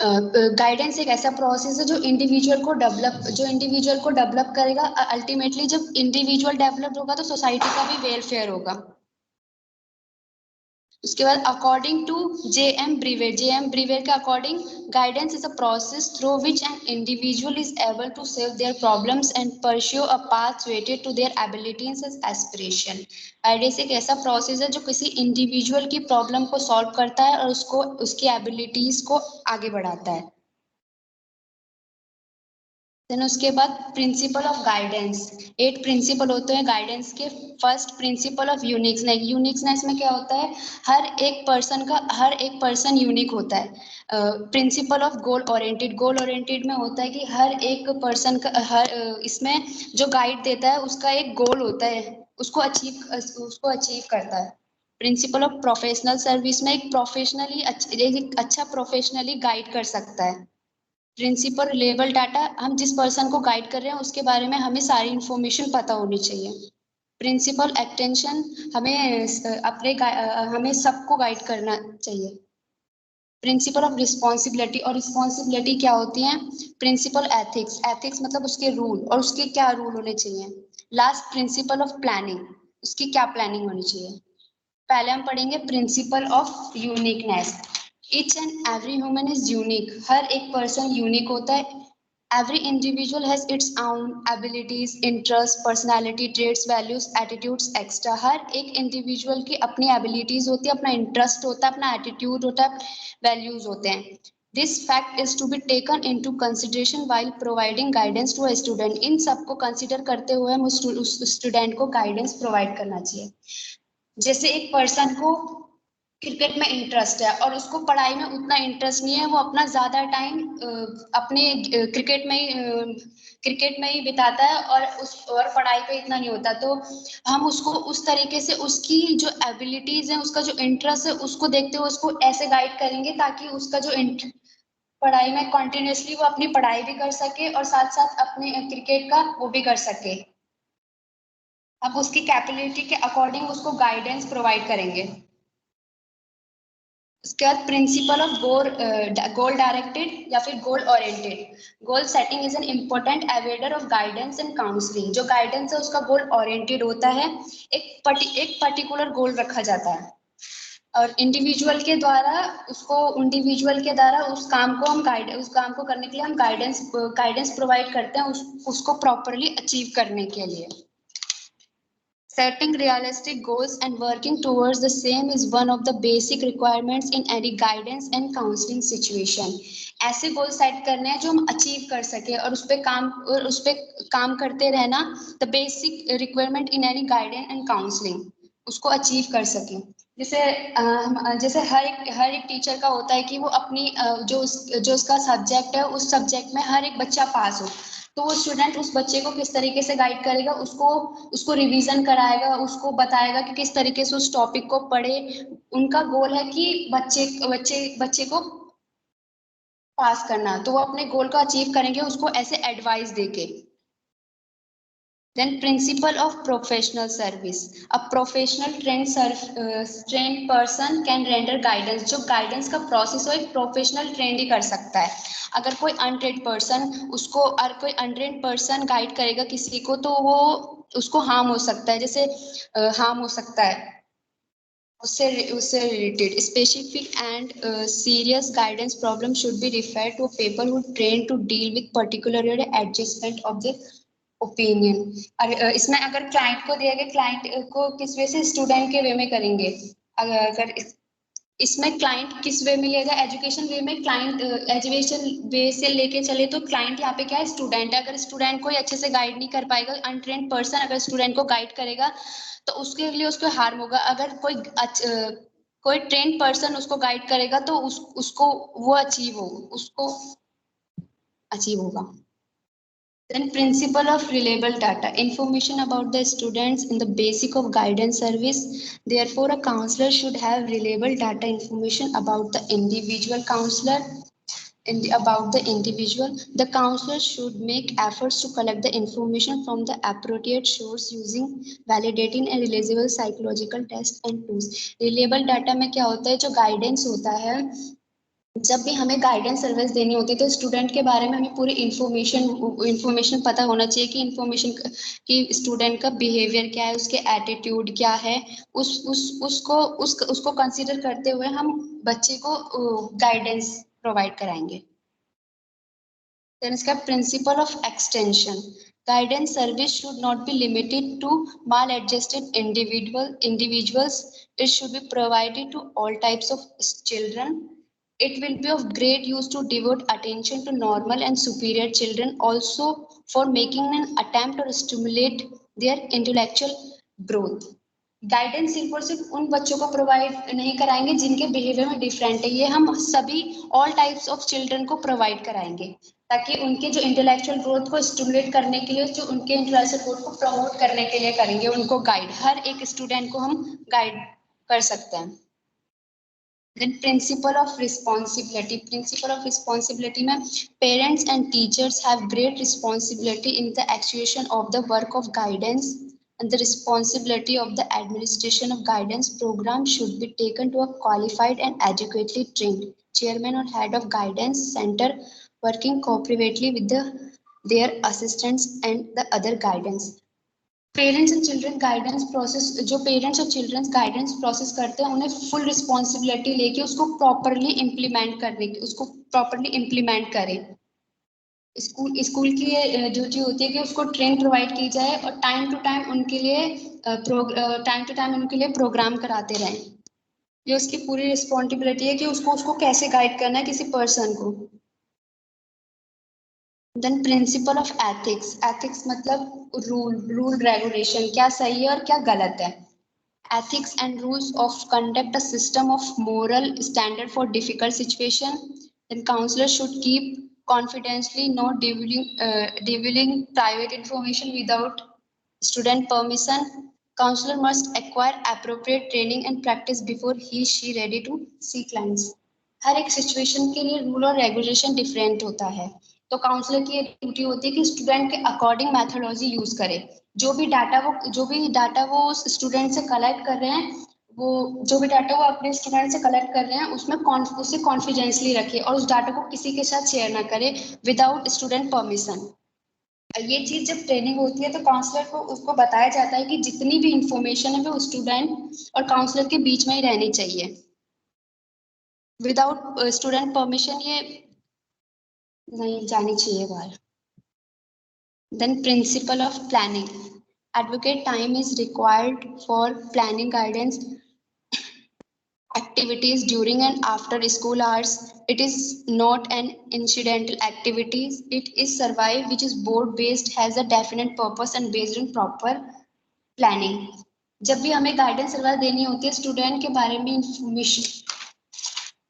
Guidance एक ऐसा प्रोसेस है जो इंडिविजुअल को डेवलप करेगा। अल्टीमेटली जब इंडिविजुअल डेवलप होगा तो सोसाइटी का भी वेलफेयर होगा। उसके बाद अकॉर्डिंग टू जे.एम. ब्रीवेर के according guidance is a process through which an individual is able to solve their problems and pursue a path weighted to their abilities and aspiration. Guidance एक ऐसा प्रोसेस है जो किसी इंडिविजुअल की प्रॉब्लम को सॉल्व करता है और उसको उसकी एबिलिटीज को आगे बढ़ाता है। देन उसके बाद प्रिंसिपल ऑफ गाइडेंस, 8 प्रिंसिपल होते हैं गाइडेंस के। First principle of uniqueness, uniqueness में क्या होता है, हर एक पर्सन यूनिक होता है। प्रिंसिपल ऑफ गोल ओरिएंटेड में होता है कि हर एक पर्सन का इसमें जो गाइड देता है उसका एक गोल होता है, उसको अचीव करता है। प्रिंसिपल ऑफ प्रोफेशनल सर्विस में एक अच्छा प्रोफेशनली गाइड कर सकता है। प्रिंसिपल रिलेबल डाटा, हम जिस पर्सन को गाइड कर रहे हैं उसके बारे में हमें सारी इंफॉर्मेशन पता होनी चाहिए। प्रिंसिपल अटेंशन, हमें सबको गाइड करना चाहिए। प्रिंसिपल ऑफ रिस्पॉन्सिबिलिटी, और रिस्पॉन्सिबिलिटी क्या होती है। प्रिंसिपल एथिक्स मतलब उसके रूल और उसके क्या रूल होने चाहिए। लास्ट प्रिंसिपल ऑफ प्लानिंग, उसकी क्या प्लानिंग होनी चाहिए। पहले हम पढ़ेंगे principle of uniqueness. Each and every human is unique, हर एक पर्सन यूनिक होता है। Every individual has its own abilities, interest, personality traits, values, attitudes extra. हर एक इंडिविजुअल की अपनी एबिलिटीज होती है, अपना इंटरेस्ट होता है, अपना एटीट्यूड होता है, वैल्यूज होते हैं। This fact is to be taken into consideration while providing guidance to a student. इन सबको कंसिडर करते हुए हम उस स्टूडेंट को गाइडेंस प्रोवाइड करना चाहिए। जैसे एक पर्सन को क्रिकेट में इंटरेस्ट है और उसको पढ़ाई में उतना इंटरेस्ट नहीं है, वो अपना ज्यादा टाइम अपने क्रिकेट में ही बिताता है और पढ़ाई पे इतना नहीं होता, तो हम उसको उस तरीके से उसकी जो एबिलिटीज है, उसका जो इंटरेस्ट है, उसको देखते हुए उसको ऐसे गाइड करेंगे ताकि उसका जो पढ़ाई में कंटिन्यूअसली वो अपनी पढ़ाई भी कर सके और साथ साथ अपने क्रिकेट का वो भी कर सके। अब उसकी कैपेबिलिटी के अकॉर्डिंग उसको गाइडेंस प्रोवाइड करेंगे। उसके बाद प्रिंसिपल ऑफ गोल डायरेक्टेड या फिर goal oriented. Goal setting is an important endeavour of guidance and counselling. जो गाइडेंस है उसका गोल ओरिएंटेड होता है, एक पर्टिकुलर गोल रखा जाता है और इंडिविजुअल के द्वारा उस काम को करने के लिए हम गाइडेंस प्रोवाइड करते हैं उसको प्रॉपरली अचीव करने के लिए। Setting realistic goals and working towards the same is one of the basic requirements in any guidance and counseling situation. ऐसे गोल सेट करने हैं जो हम अचीव कर सके और उस पे काम करते रहना। The basic requirement in any guidance and counseling, उसको अचीव कर सके। जैसे हर एक टीचर का होता है कि वो अपनी जो उसका सब्जेक्ट है उस सब्जेक्ट में हर एक बच्चा पास हो, तो वो स्टूडेंट उस बच्चे को किस तरीके से गाइड करेगा, उसको रिवीजन कराएगा, उसको बताएगा कि किस तरीके से उस टॉपिक को पढ़े। उनका गोल है कि बच्चे को पास करना, तो वो अपने गोल को अचीव करेंगे उसको ऐसे एडवाइस देके। Then principle of professional service. A professional trained person can render guidance. जो guidance का process हो एक professional trained ही कर सकता है। अगर कोई untrained person guide करेगा किसी को तो वो उसको harm हो सकता है, जैसे harm हो सकता है उससे related specific and serious guidance problem should be referred to people who trained to deal with particular adjustment of the opinion. और इसमें अगर क्लाइंट को दिया गया, क्लाइंट को किस वे से स्टूडेंट के वे में करेंगे। अगर इसमें क्लाइंट किस वे में लेगा, एजुकेशन वे में, क्लाइंट एजुकेशन वे से लेके चले तो क्लाइंट यहाँ पे क्या है, स्टूडेंट है। अगर स्टूडेंट को अच्छे से गाइड नहीं कर पाएगा, अनट्रेन्ड पर्सन अगर स्टूडेंट को गाइड करेगा तो उसके लिए उसको हार्म होगा। अगर कोई ट्रेन्ड पर्सन उसको गाइड करेगा तो उसको वो अचीव होगा। Then principle of reliable data. Information about the students in the basic of guidance service. Therefore, a counselor should have reliable data information about the individual counselor. About the individual, the counselor should make efforts to collect the information from the appropriate source using validating and reliable psychological tests and tools. Reliable data में क्या होता है, जो guidance होता है जब भी हमें गाइडेंस सर्विस देनी होती है तो स्टूडेंट के बारे में हमें पूरी इंफॉर्मेशन पता होना चाहिए कि स्टूडेंट का बिहेवियर क्या है, उसके एटीट्यूड क्या है, उसको कंसीडर करते हुए हम बच्चे को गाइडेंस प्रोवाइड कराएंगे। Then इसका principle of extension. Guidance service should not be limited to maladjusted individuals. It should be provided to all types of children. It will be of great use to devote attention to normal and superior children, also for making an attempt to stimulate their intellectual growth. Guidance सिर्फ और सिर्फ उन बच्चों को प्रोवाइड नहीं कराएंगे जिनके बिहेवियर में डिफरेंट है, ये हम सभी ऑल टाइप्स ऑफ चिल्ड्रन को प्रोवाइड कराएंगे ताकि उनके जो इंटेलेक्चुअल ग्रोथ को स्टिमुलेट करने के लिए, जो उनके इंटेलेक्चुअल ग्रोथ को प्रमोट करने के लिए करेंगे, उनको गाइड, हर एक स्टूडेंट को हम गाइड कर सकते हैं। Then principle of responsibility. Principle of responsibility में parents and teachers have great responsibility in the execution of the work of guidance, and the responsibility of the administration of guidance program should be taken to a qualified and adequately trained chairman or head of guidance center working cooperatively with their assistants and the other guidance. Parents and children guidance process, जो पेरेंट्स और चिल्ड्रंस गाइडेंस प्रोसेस करते हैं उन्हें फुल रिस्पॉन्सिबिलिटी लेके उसको प्रॉपरली इम्प्लीमेंट करने की, उसको प्रॉपरली इम्प्लीमेंट करें। स्कूल की ये ड्यूटी होती है कि उसको ट्रेन प्रोवाइड की जाए और टाइम टू टाइम उनके लिए प्रोग्राम कराते रहें। ये उसकी पूरी रिस्पॉन्सिबिलिटी है कि उसको कैसे गाइड करना है किसी पर्सन को। Then principle of ethics. Ethics मतलब रूल रेगुलेशन, क्या सही है और क्या गलत है। Ethics and rules of conduct a system of moral standard for difficult situation. Then counsellor should keep confidentially not divulging private information without student permission. Counselor must acquire appropriate training and practice before she ready to see clients. हर एक सिचुएशन के लिए रूल और रेगुलेशन डिफरेंट होता है, तो काउंसलर की ड्यूटी होती है कि स्टूडेंट के अकॉर्डिंग मैथोडोलॉजी यूज करे। जो भी डाटा वो स्टूडेंट से कलेक्ट कर रहे हैं, अपने स्टूडेंट से कलेक्ट कर रहे हैं उसमें उसे कॉन्फिडेंसली रखे और उस डाटा को किसी के साथ शेयर ना करे विदाउट स्टूडेंट परमिशन। ये चीज जब ट्रेनिंग होती है तो काउंसलर को उसको बताया जाता है कि जितनी भी इंफॉर्मेशन है वो स्टूडेंट और काउंसलर के बीच में ही रहनी चाहिए, विदाउट स्टूडेंट परमिशन ये नहीं जानी चाहिए बाहर। Then principle of planning. Advocate time is required for planning guidance activities during and after school hours. It is not an incidental activity. It is survive which is board based, has a definite purpose and based on proper planning. जब भी हमें गाइडेंस सर्विस देनी होती है स्टूडेंट के बारे में इंफॉर्मेशन,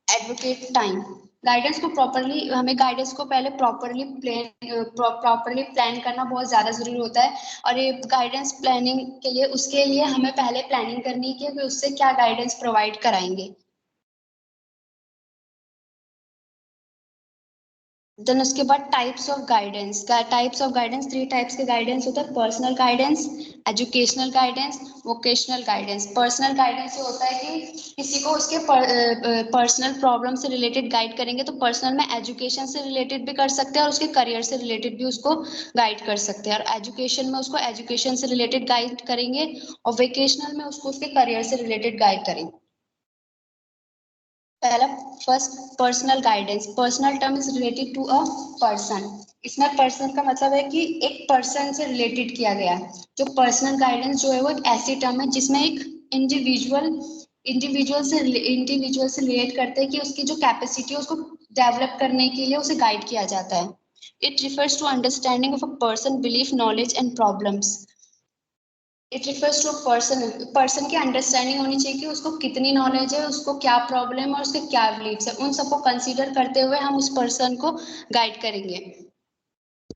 एडवोकेट टाइम गाइडेंस को पहले प्रॉपरली प्लान करना बहुत ज्यादा जरूरी होता है। और ये गाइडेंस प्लानिंग के लिए उसके लिए हमें पहले प्लानिंग करनी है कि उससे क्या गाइडेंस प्रोवाइड कराएंगे। देन उसके बाद टाइप्स ऑफ गाइडेंस। 3 टाइप्स के गाइडेंस होता है। Personal guidance, educational guidance, vocational guidance. Personal guidance ये होता है कि किसी को उसके पर्सनल प्रॉब्लम से रिलेटेड गाइड करेंगे, तो पर्सनल में एजुकेशन से रिलेटेड भी कर सकते हैं और उसके करियर से रिलेटेड भी उसको गाइड कर सकते हैं। और एजुकेशन में उसको एजुकेशन से रिलेटेड गाइड करेंगे और वोकेशनल में उसको उसके करियर से रिलेटेड गाइड करेंगे। पहला first personal guidance. Personal term is related to a person. इसमें पर्सन का मतलब है कि एक पर्सन से रिलेटेड किया गया। जो पर्सनल गाइडेंस जो है वो एक ऐसी टर्म है जिसमें एक इंडिविजुअल से रिलेट करते हैं कि उसकी जो कैपेसिटी है उसको डेवलप करने के लिए उसे गाइड किया जाता है। It refers to understanding of a person, belief, knowledge and problems. It refers to person की अंडरस्टैंडिंग होनी चाहिए कि उसको कितनी नॉलेज है, उसको क्या प्रॉब्लम है और उसके क्या बिलीफ्स है। उन सबको कंसीडर करते हुए हम उस पर्सन को गाइड करेंगे,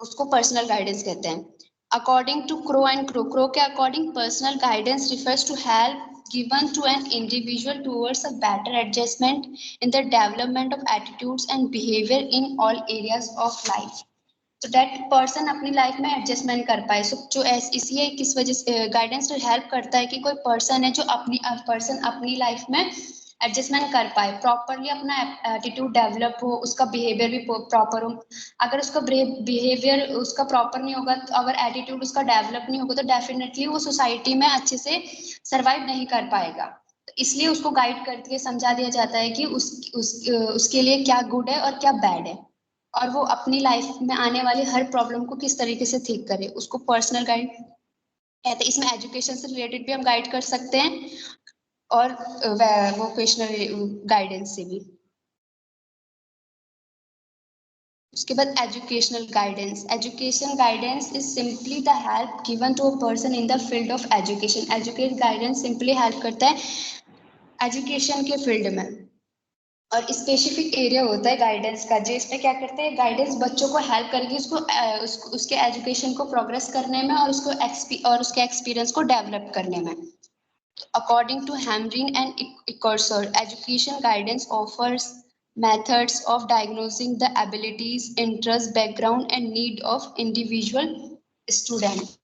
उसको पर्सनल गाइडेंस कहते हैं। According to Crow and Crow के according personal guidance refers to help given to an individual towards a better adjustment in the development of attitudes and behavior in all areas of life. तो दैट पर्सन अपनी लाइफ में एडजस्टमेंट कर पाए। सो जो इसलिए किस वजह से गाइडेंस हेल्प करता है कि कोई पर्सन है जो अपनी लाइफ में एडजस्टमेंट कर पाए, प्रॉपरली अपना एटीट्यूड डेवलप हो, उसका बिहेवियर भी प्रॉपर हो। अगर उसका बिहेवियर उसका प्रॉपर नहीं होगा, अगर एटीट्यूड उसका डेवलप नहीं होगा, तो डेफिनेटली वो सोसाइटी में अच्छे से सर्वाइव नहीं कर पाएगा। तो इसलिए उसको गाइड करके समझा दिया जाता है कि उसके लिए क्या गुड है और क्या बैड है, और वो अपनी लाइफ में आने वाली हर प्रॉब्लम को किस तरीके से ठीक करे, उसको पर्सनल गाइड कहते हैं। इसमें एजुकेशन से रिलेटेड भी हम गाइड कर सकते हैं और वोकेशनल गाइडेंस से भी। उसके बाद educational guidance. Education guidance is simply the help given to a person in the field of education. Education guidance simply help करता है एजुकेशन के फील्ड में, और स्पेसिफिक एरिया होता है गाइडेंस का, जिसमें क्या करते हैं गाइडेंस बच्चों को हेल्प करेगी उसके एजुकेशन को प्रोग्रेस करने में और उसके एक्सपीरियंस को डेवलप करने में। अकॉर्डिंग टू हैमरिंग एंड इकर्सर, education guidance offers methods of diagnosing the abilities, interests, background and need of individual student.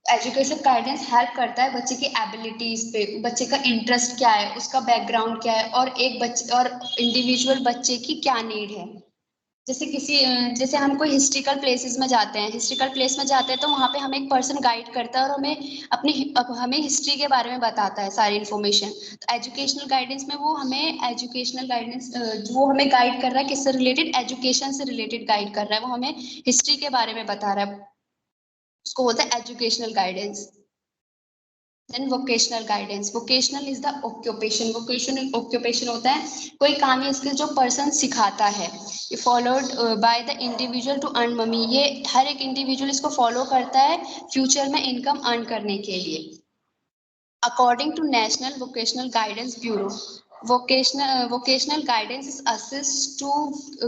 Education guidance help करता है बच्चे की एबिलिटीज पे, बच्चे का इंटरेस्ट क्या है, उसका बैकग्राउंड क्या है, और इंडिविजुअल बच्चे की क्या नीड है। जैसे हम कोई हिस्ट्रिकल प्लेसेस में जाते हैं, तो वहाँ पे हमें एक पर्सन गाइड करता है और हमें हिस्ट्री के बारे में बताता है सारी इन्फॉर्मेशन। तो एजुकेशनल गाइडेंस में वो हमें गाइड कर रहा है, किससे रिलेटेड, एजुकेशन से रिलेटेड गाइड कर रहा है, वो हमें हिस्ट्री के बारे में बता रहा है, उसको बोलते हैं educational guidance. Then vocational guidance. Vocational is the occupation. Occupation होता है कोई काम या स्किल जो पर्सन सिखाता है, ये followed by the individual to earn money. ये हर एक इंडिविजुअल इसको फॉलो करता है फ्यूचर में इनकम अर्न करने के लिए। According to national vocational guidance bureau, vocational guidance is assist to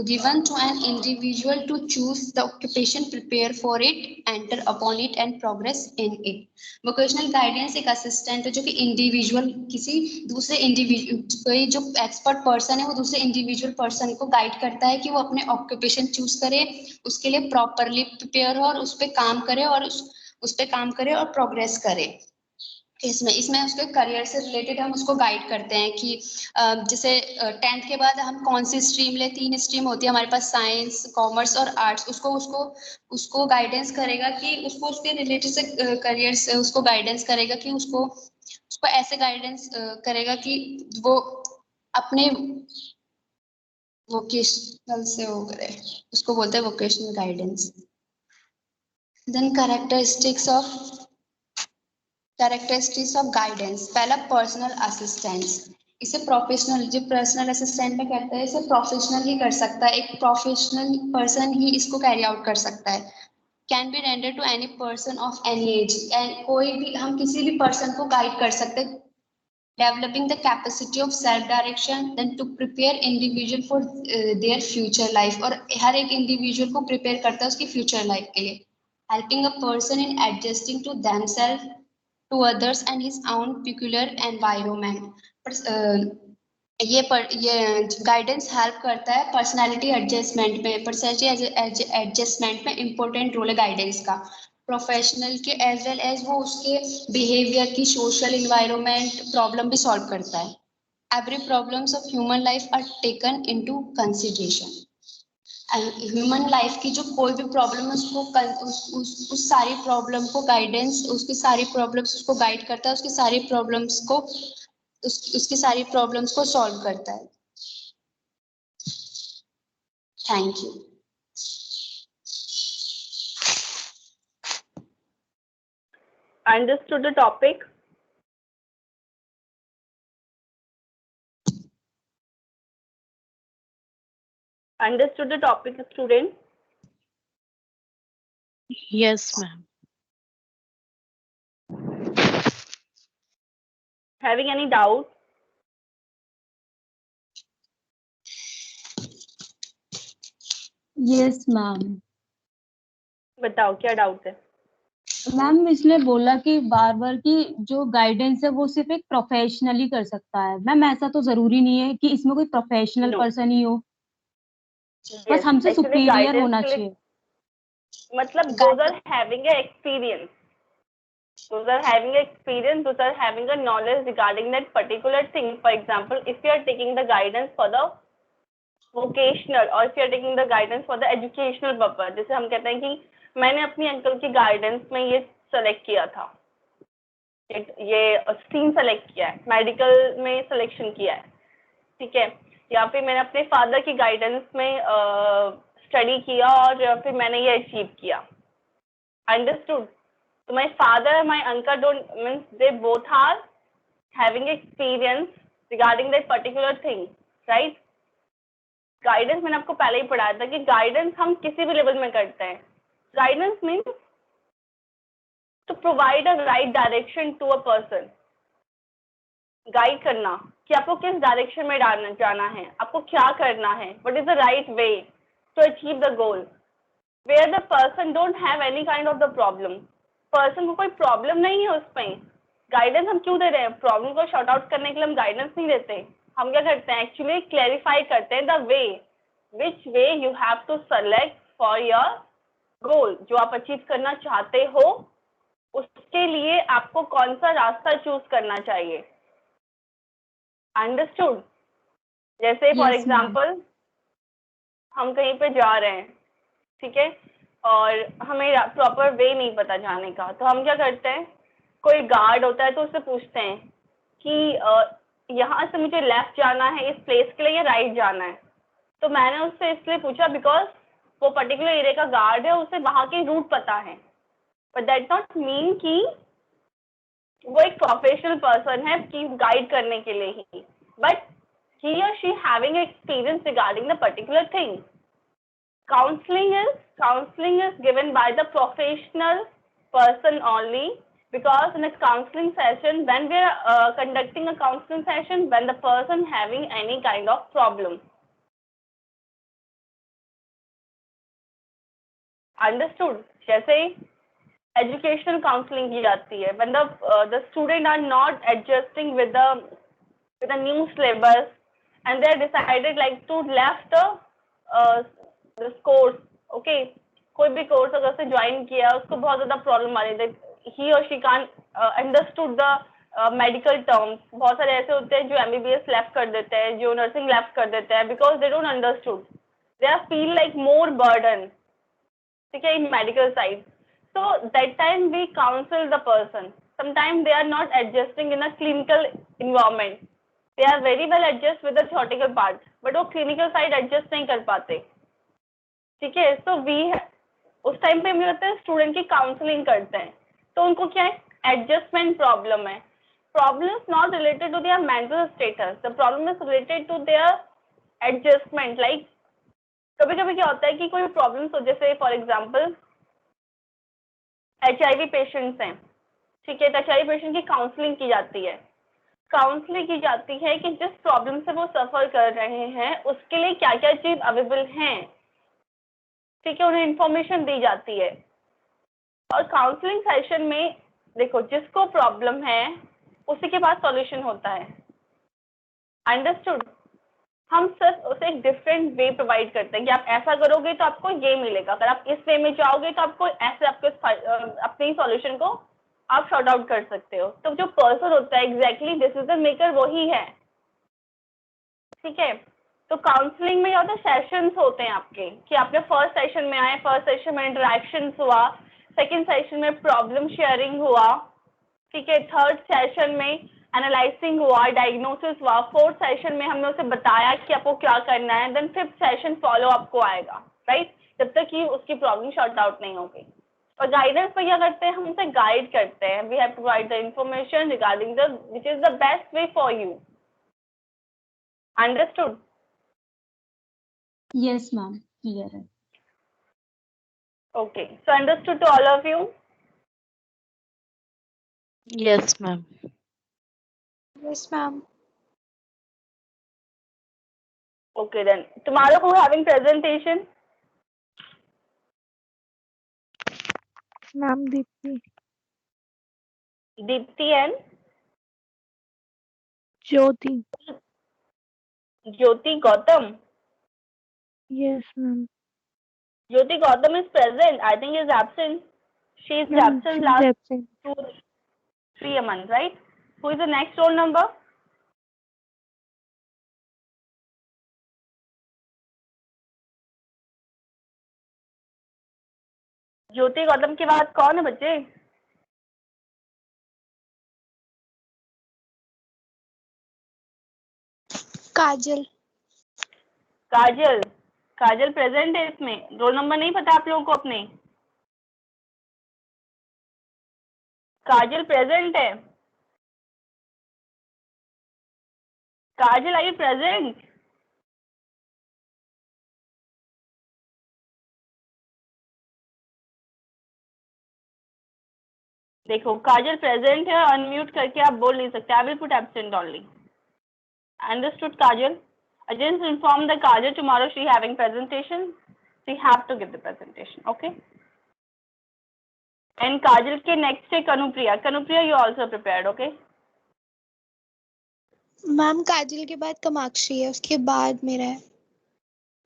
given to an individual to choose the occupation, prepare for it, enter upon it and progress in it. vocational guidance एक असिस्टेंट है जो कि इंडिविजुअल किसी दूसरे इंडिविजुअल, कोई जो एक्सपर्ट पर्सन है वो दूसरे इंडिविजुअल पर्सन को गाइड करता है कि वो अपने ऑक्यूपेशन चूज करे, उसके लिए प्रॉपरली प्रिपेयर हो और उस पर काम करे और प्रोग्रेस करे। इसमें उसके करियर से रिलेटेड हम उसको गाइड करते हैं कि जैसे 10th के बाद हम कौन सी स्ट्रीम ले, 3 स्ट्रीम होती है हमारे पास, साइंस, कॉमर्स और आर्ट्स। उसको गाइडेंस करेगा कि उसको उसके रिलेटेड से करियर से उसको गाइडेंस करेगा कि उसको ऐसे गाइडेंस करेगा कि वो अपने वोकेशनल से हो करे, उसको बोलते हैं vocational guidance. Then characteristics of guidance. पहला पर्सनल असिस्टेंस। इसे प्रोफेशनल, जो पर्सनल असिस्टेंट में करता है इसे प्रोफेशनल ही कर सकता है, एक प्रोफेशनल पर्सन ही इसको कैरी आउट कर सकता है। Can be render to any person of any age, कोई भी, हम किसी भी पर्सन को गाइड कर सकते हैं। Developing the capacity of self direction, then to prepare individual for their future life, और हर एक इंडिविजुअल को प्रिपेयर करता है उसकी फ्यूचर लाइफ के लिए। Helping a person in adjusting to themselves, to others and his own peculiar environment। ये गाइडेंस हेल्प करता है पर्सनालिटी एडजस्टमेंट में, एडजस्टमेंट में इंपॉर्टेंट रोल है गाइडेंस का। प्रोफेशनल के एज वेल एज वो उसके बिहेवियर की, सोशल इन्वायरमेंट प्रॉब्लम भी सॉल्व करता है। Every problems of human life are taken into consideration. Human life की जो कोई भी प्रॉब्लम है उसको उस सारी प्रॉब्लम को गाइडेंस, उसकी सारी प्रॉब्लम्स उसको गाइड करता है, उसकी सारी प्रॉब्लम्स को सॉल्व करता है। Thank you. Understood the topic? Understood the topic, student? Yes, ma'am. Having any doubt? Yes ma'am. बताओ क्या डाउट है? मैम इसने बोला कि बार बार कि जो गाइडेंस है वो सिर्फ एक प्रोफेशनल ही कर सकता है। मैम ऐसा तो जरूरी नहीं है कि इसमें कोई प्रोफेशनल पर्सन ही हो, बस हमसे सुपीरियर होना चाहिए। मतलब those are having a experience, Those are having experience, those are having a knowledge regarding that particular thing. For example, if you are taking the guidance for the vocational or if you are taking the guidance for the educational purpose, जैसे हम कहते हैं कि मैंने अपनी अंकल की गाइडेंस में ये सेलेक्ट किया था, ये स्ट्रीम सेलेक्ट किया है, मेडिकल में सिलेक्शन किया है, ठीक है, या फिर मैंने अपने फादर की गाइडेंस में स्टडी किया और फिर मैंने ये अचीव किया. Understood? So my father and my uncle don't means they both are having experience regarding that particular thing, right? Guidance मैंने आपको पहले ही पढ़ाया था कि गाइडेंस हम किसी भी लेवल में करते हैं. Guidance means to provide a right direction to a person. Guide करना कि आपको किस डायरेक्शन में जाना है, आपको क्या करना है, what is the right way to achieve the goal, where the person don't have any kind of the problem. Person को कोई प्रॉब्लम नहीं है उसमें. गाइडेंस हम क्यों दे रहे हैं? प्रॉब्लम को शॉर्ट आउट करने के लिए हम गाइडेंस नहीं देते. हम क्या करते हैं? एक्चुअली क्लैरिफाई करते हैं the way which way you have to select for your goal. जो आप अचीव करना चाहते हो उसके लिए आपको कौन सा रास्ता चूज करना चाहिए. अंडरस्टूड? जैसे फॉर एग्जाम्पल हम कहीं पे जा रहे हैं, ठीक है, और हमें प्रॉपर वे नहीं पता जाने का, तो हम क्या करते हैं? कोई गार्ड होता है तो उससे पूछते हैं कि यहाँ से मुझे लेफ्ट जाना है इस प्लेस के लिए या राइट जाना है. तो मैंने उससे इसलिए पूछा बिकॉज वो पर्टिकुलर एरिया का गार्ड है, उसे वहाँ की रूट पता है. बट दैट नॉट मीन कि वो एक प्रोफेशनल पर्सन है कि गाइड करने के लिए ही, but he or she having experience regarding the particular thing. Counseling is given by the professional person only, because in a counseling session, when we are conducting a counseling session, when the person having any kind of problem. Understood? जैसे educational counseling की जाती है, when the student are not adjusting with the new syllabus and they are decided like to left this course, okay, कोई भी कोर्स अगर से ज्वाइन किया उसको बहुत ज्यादा प्रॉब्लम आ रही है, he or she can't understood the medical terms. बहुत सारे ऐसे होते हैं जो MBBS लेफ्ट कर देते हैं, जो नर्सिंग लेफ्ट कर देते हैं, because they don't understood, they feel like more burden, ठीक है, in medical side. So that time we counsel the person. Sometimes they are not adjusting in a clinical environment. They are very well adjust with the theoretical part, but वो clinical side adjust नहीं कर पाते, ठीक है. So we उस टाइम पे हम करते हैं स्टूडेंट की काउंसलिंग करते हैं. तो उनको क्या है? एडजस्टमेंट प्रॉब्लम है. Problem is not related to their mental status, the problem is related to their adjustment. Like कभी कभी क्या होता है कि कोई प्रॉब्लम्स हो, जैसे फॉर एग्जांपल HIV पेशेंट्स हैं, ठीक है, तो HIV पेशेंट की काउंसलिंग की जाती है. काउंसलिंग की जाती है कि जिस प्रॉब्लम से वो सफर कर रहे हैं उसके लिए क्या क्या चीज अवेलेबल हैं, ठीक है, उन्हें इंफॉर्मेशन दी जाती है. और काउंसलिंग सेशन में देखो जिसको प्रॉब्लम है उसी के पास सॉल्यूशन होता है. अंडरस्टूड? हम सिर्फ उसे एक डिफरेंट वे प्रोवाइड करते हैं कि आप ऐसा करोगे तो आपको ये मिलेगा, अगर आप इस वे में जाओगे तो आपको ऐसे आपके अपने सॉल्यूशन को आप शॉर्ट आउट कर सकते हो. तो जो पर्सन होता है एग्जैक्टली डिसीजन मेकर वही है, ठीक है. तो काउंसलिंग में क्या होता है? सेशंस होते हैं आपके, कि आपने फर्स्ट सेशन में आए, फर्स्ट सेशन में इंटरेक्शन हुआ, सेकंड सेशन में प्रॉब्लम शेयरिंग हुआ, ठीक है, थर्ड सेशन में एनालाइजिंग हुआ, डायग्नोसिस हुआ, फोर्थ सेशन में हमने उसे बताया कि आपको क्या करना है, देन फिफ्थ सेशन फॉलो आपको आएगा, राइट, जब तक कि उसकी प्रॉब्लम शॉर्ट आउट नहीं होगी. और गाइडेंस में क्या करते हैं? हम उसे गाइड करते हैं. We have to provide the information regarding the which is the best way for you. Understood? Yes, ma'am. Clear है. Okay, so understood to all of you? Yes, ma'am. Yes, ma'am. Okay, then tomorrow who having presentation? Ma'am Deepti. Deepti and Jyoti. Jyoti Gautam. Yes, ma'am. Jyoti Gautam is present. I think he is absent. She is Ma'am, absent she's last absent. 3 a month, right? Who is the next roll number? ज्योति गौतम के बाद कौन है बच्चे? काजल। काजल। काजल प्रेजेंट है इसमें, रोल नंबर नहीं पता आप लोगों को अपने? काजल प्रेजेंट है? काजल आर यू प्रेजेंट? देखो काजल प्रेजेंट है, अनम्यूट करके आप बोल नहीं सकते। I will put absent only. Understood Kajal? I just informed the Kajal tomorrow she having presentation. She have to give the presentation, okay? And Kajal के next है Kanupriya. Kanupriya, you also prepared, okay? Ma'am Kajal के बाद कामाक्षी है, उसके बाद मेरा है।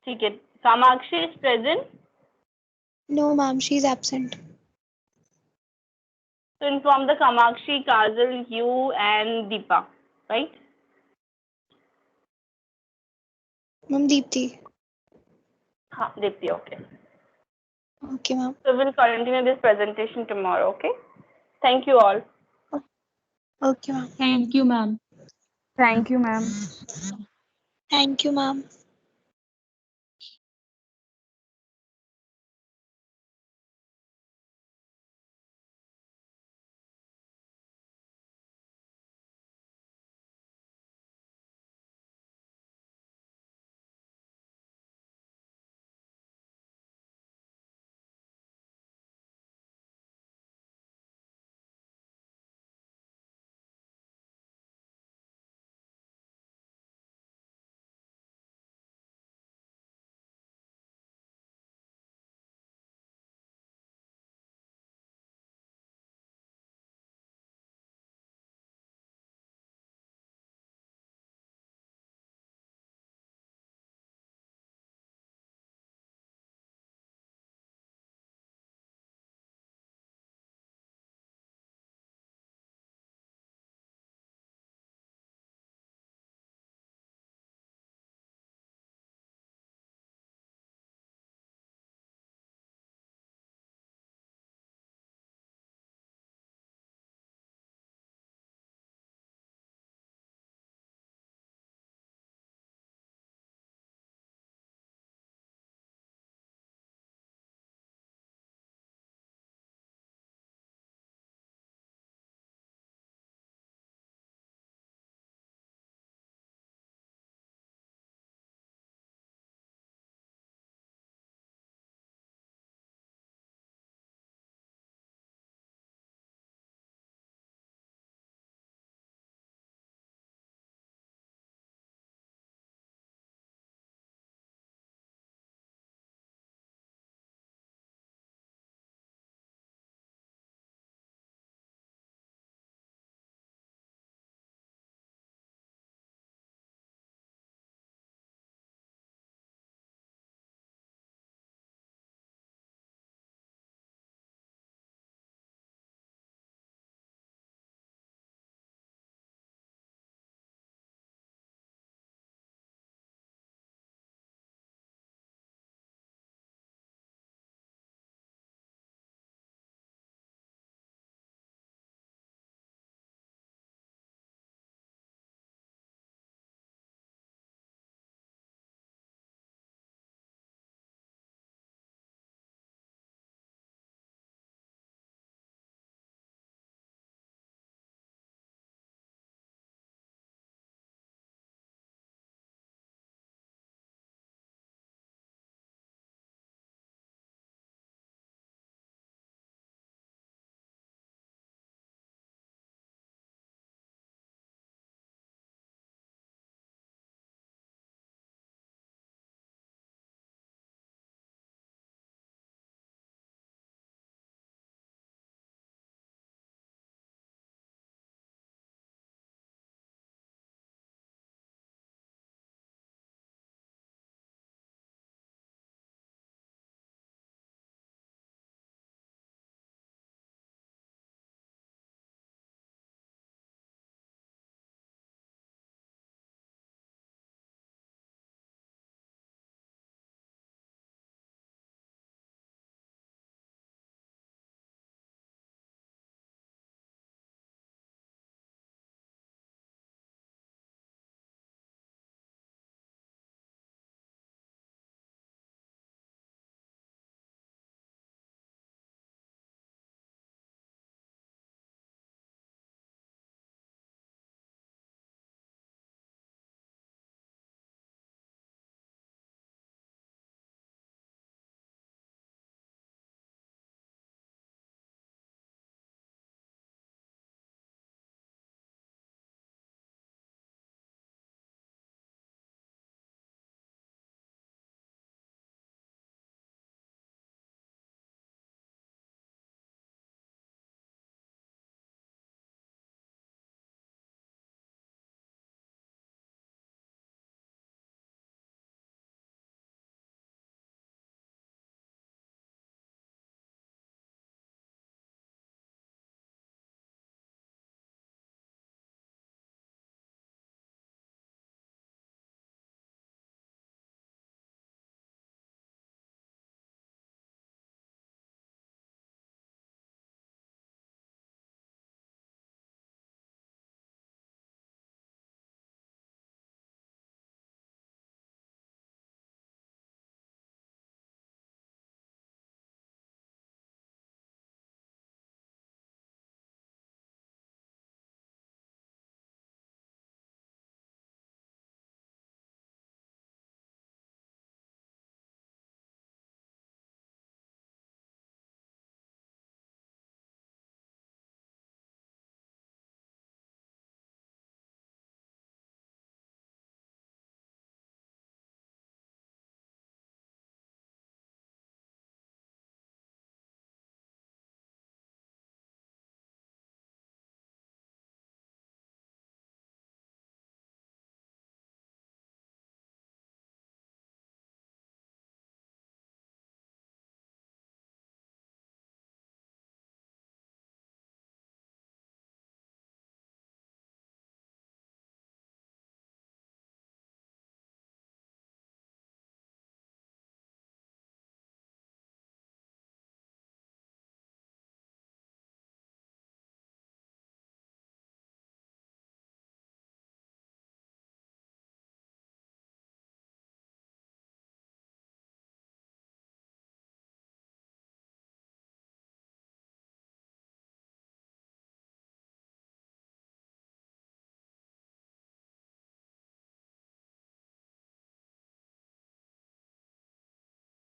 ठीक है। Kamakshi is present? No ma'am, she is absent. So inform the Kamakshi, Kajal, you and Deepa, right? Ma'am Deepti. हाँ Deepti, okay. Okay ma'am. So we'll continue this presentation tomorrow, okay? Thank you all. Okay ma'am. Thank you, ma'am. Thank you, ma'am. Thank you ma'am.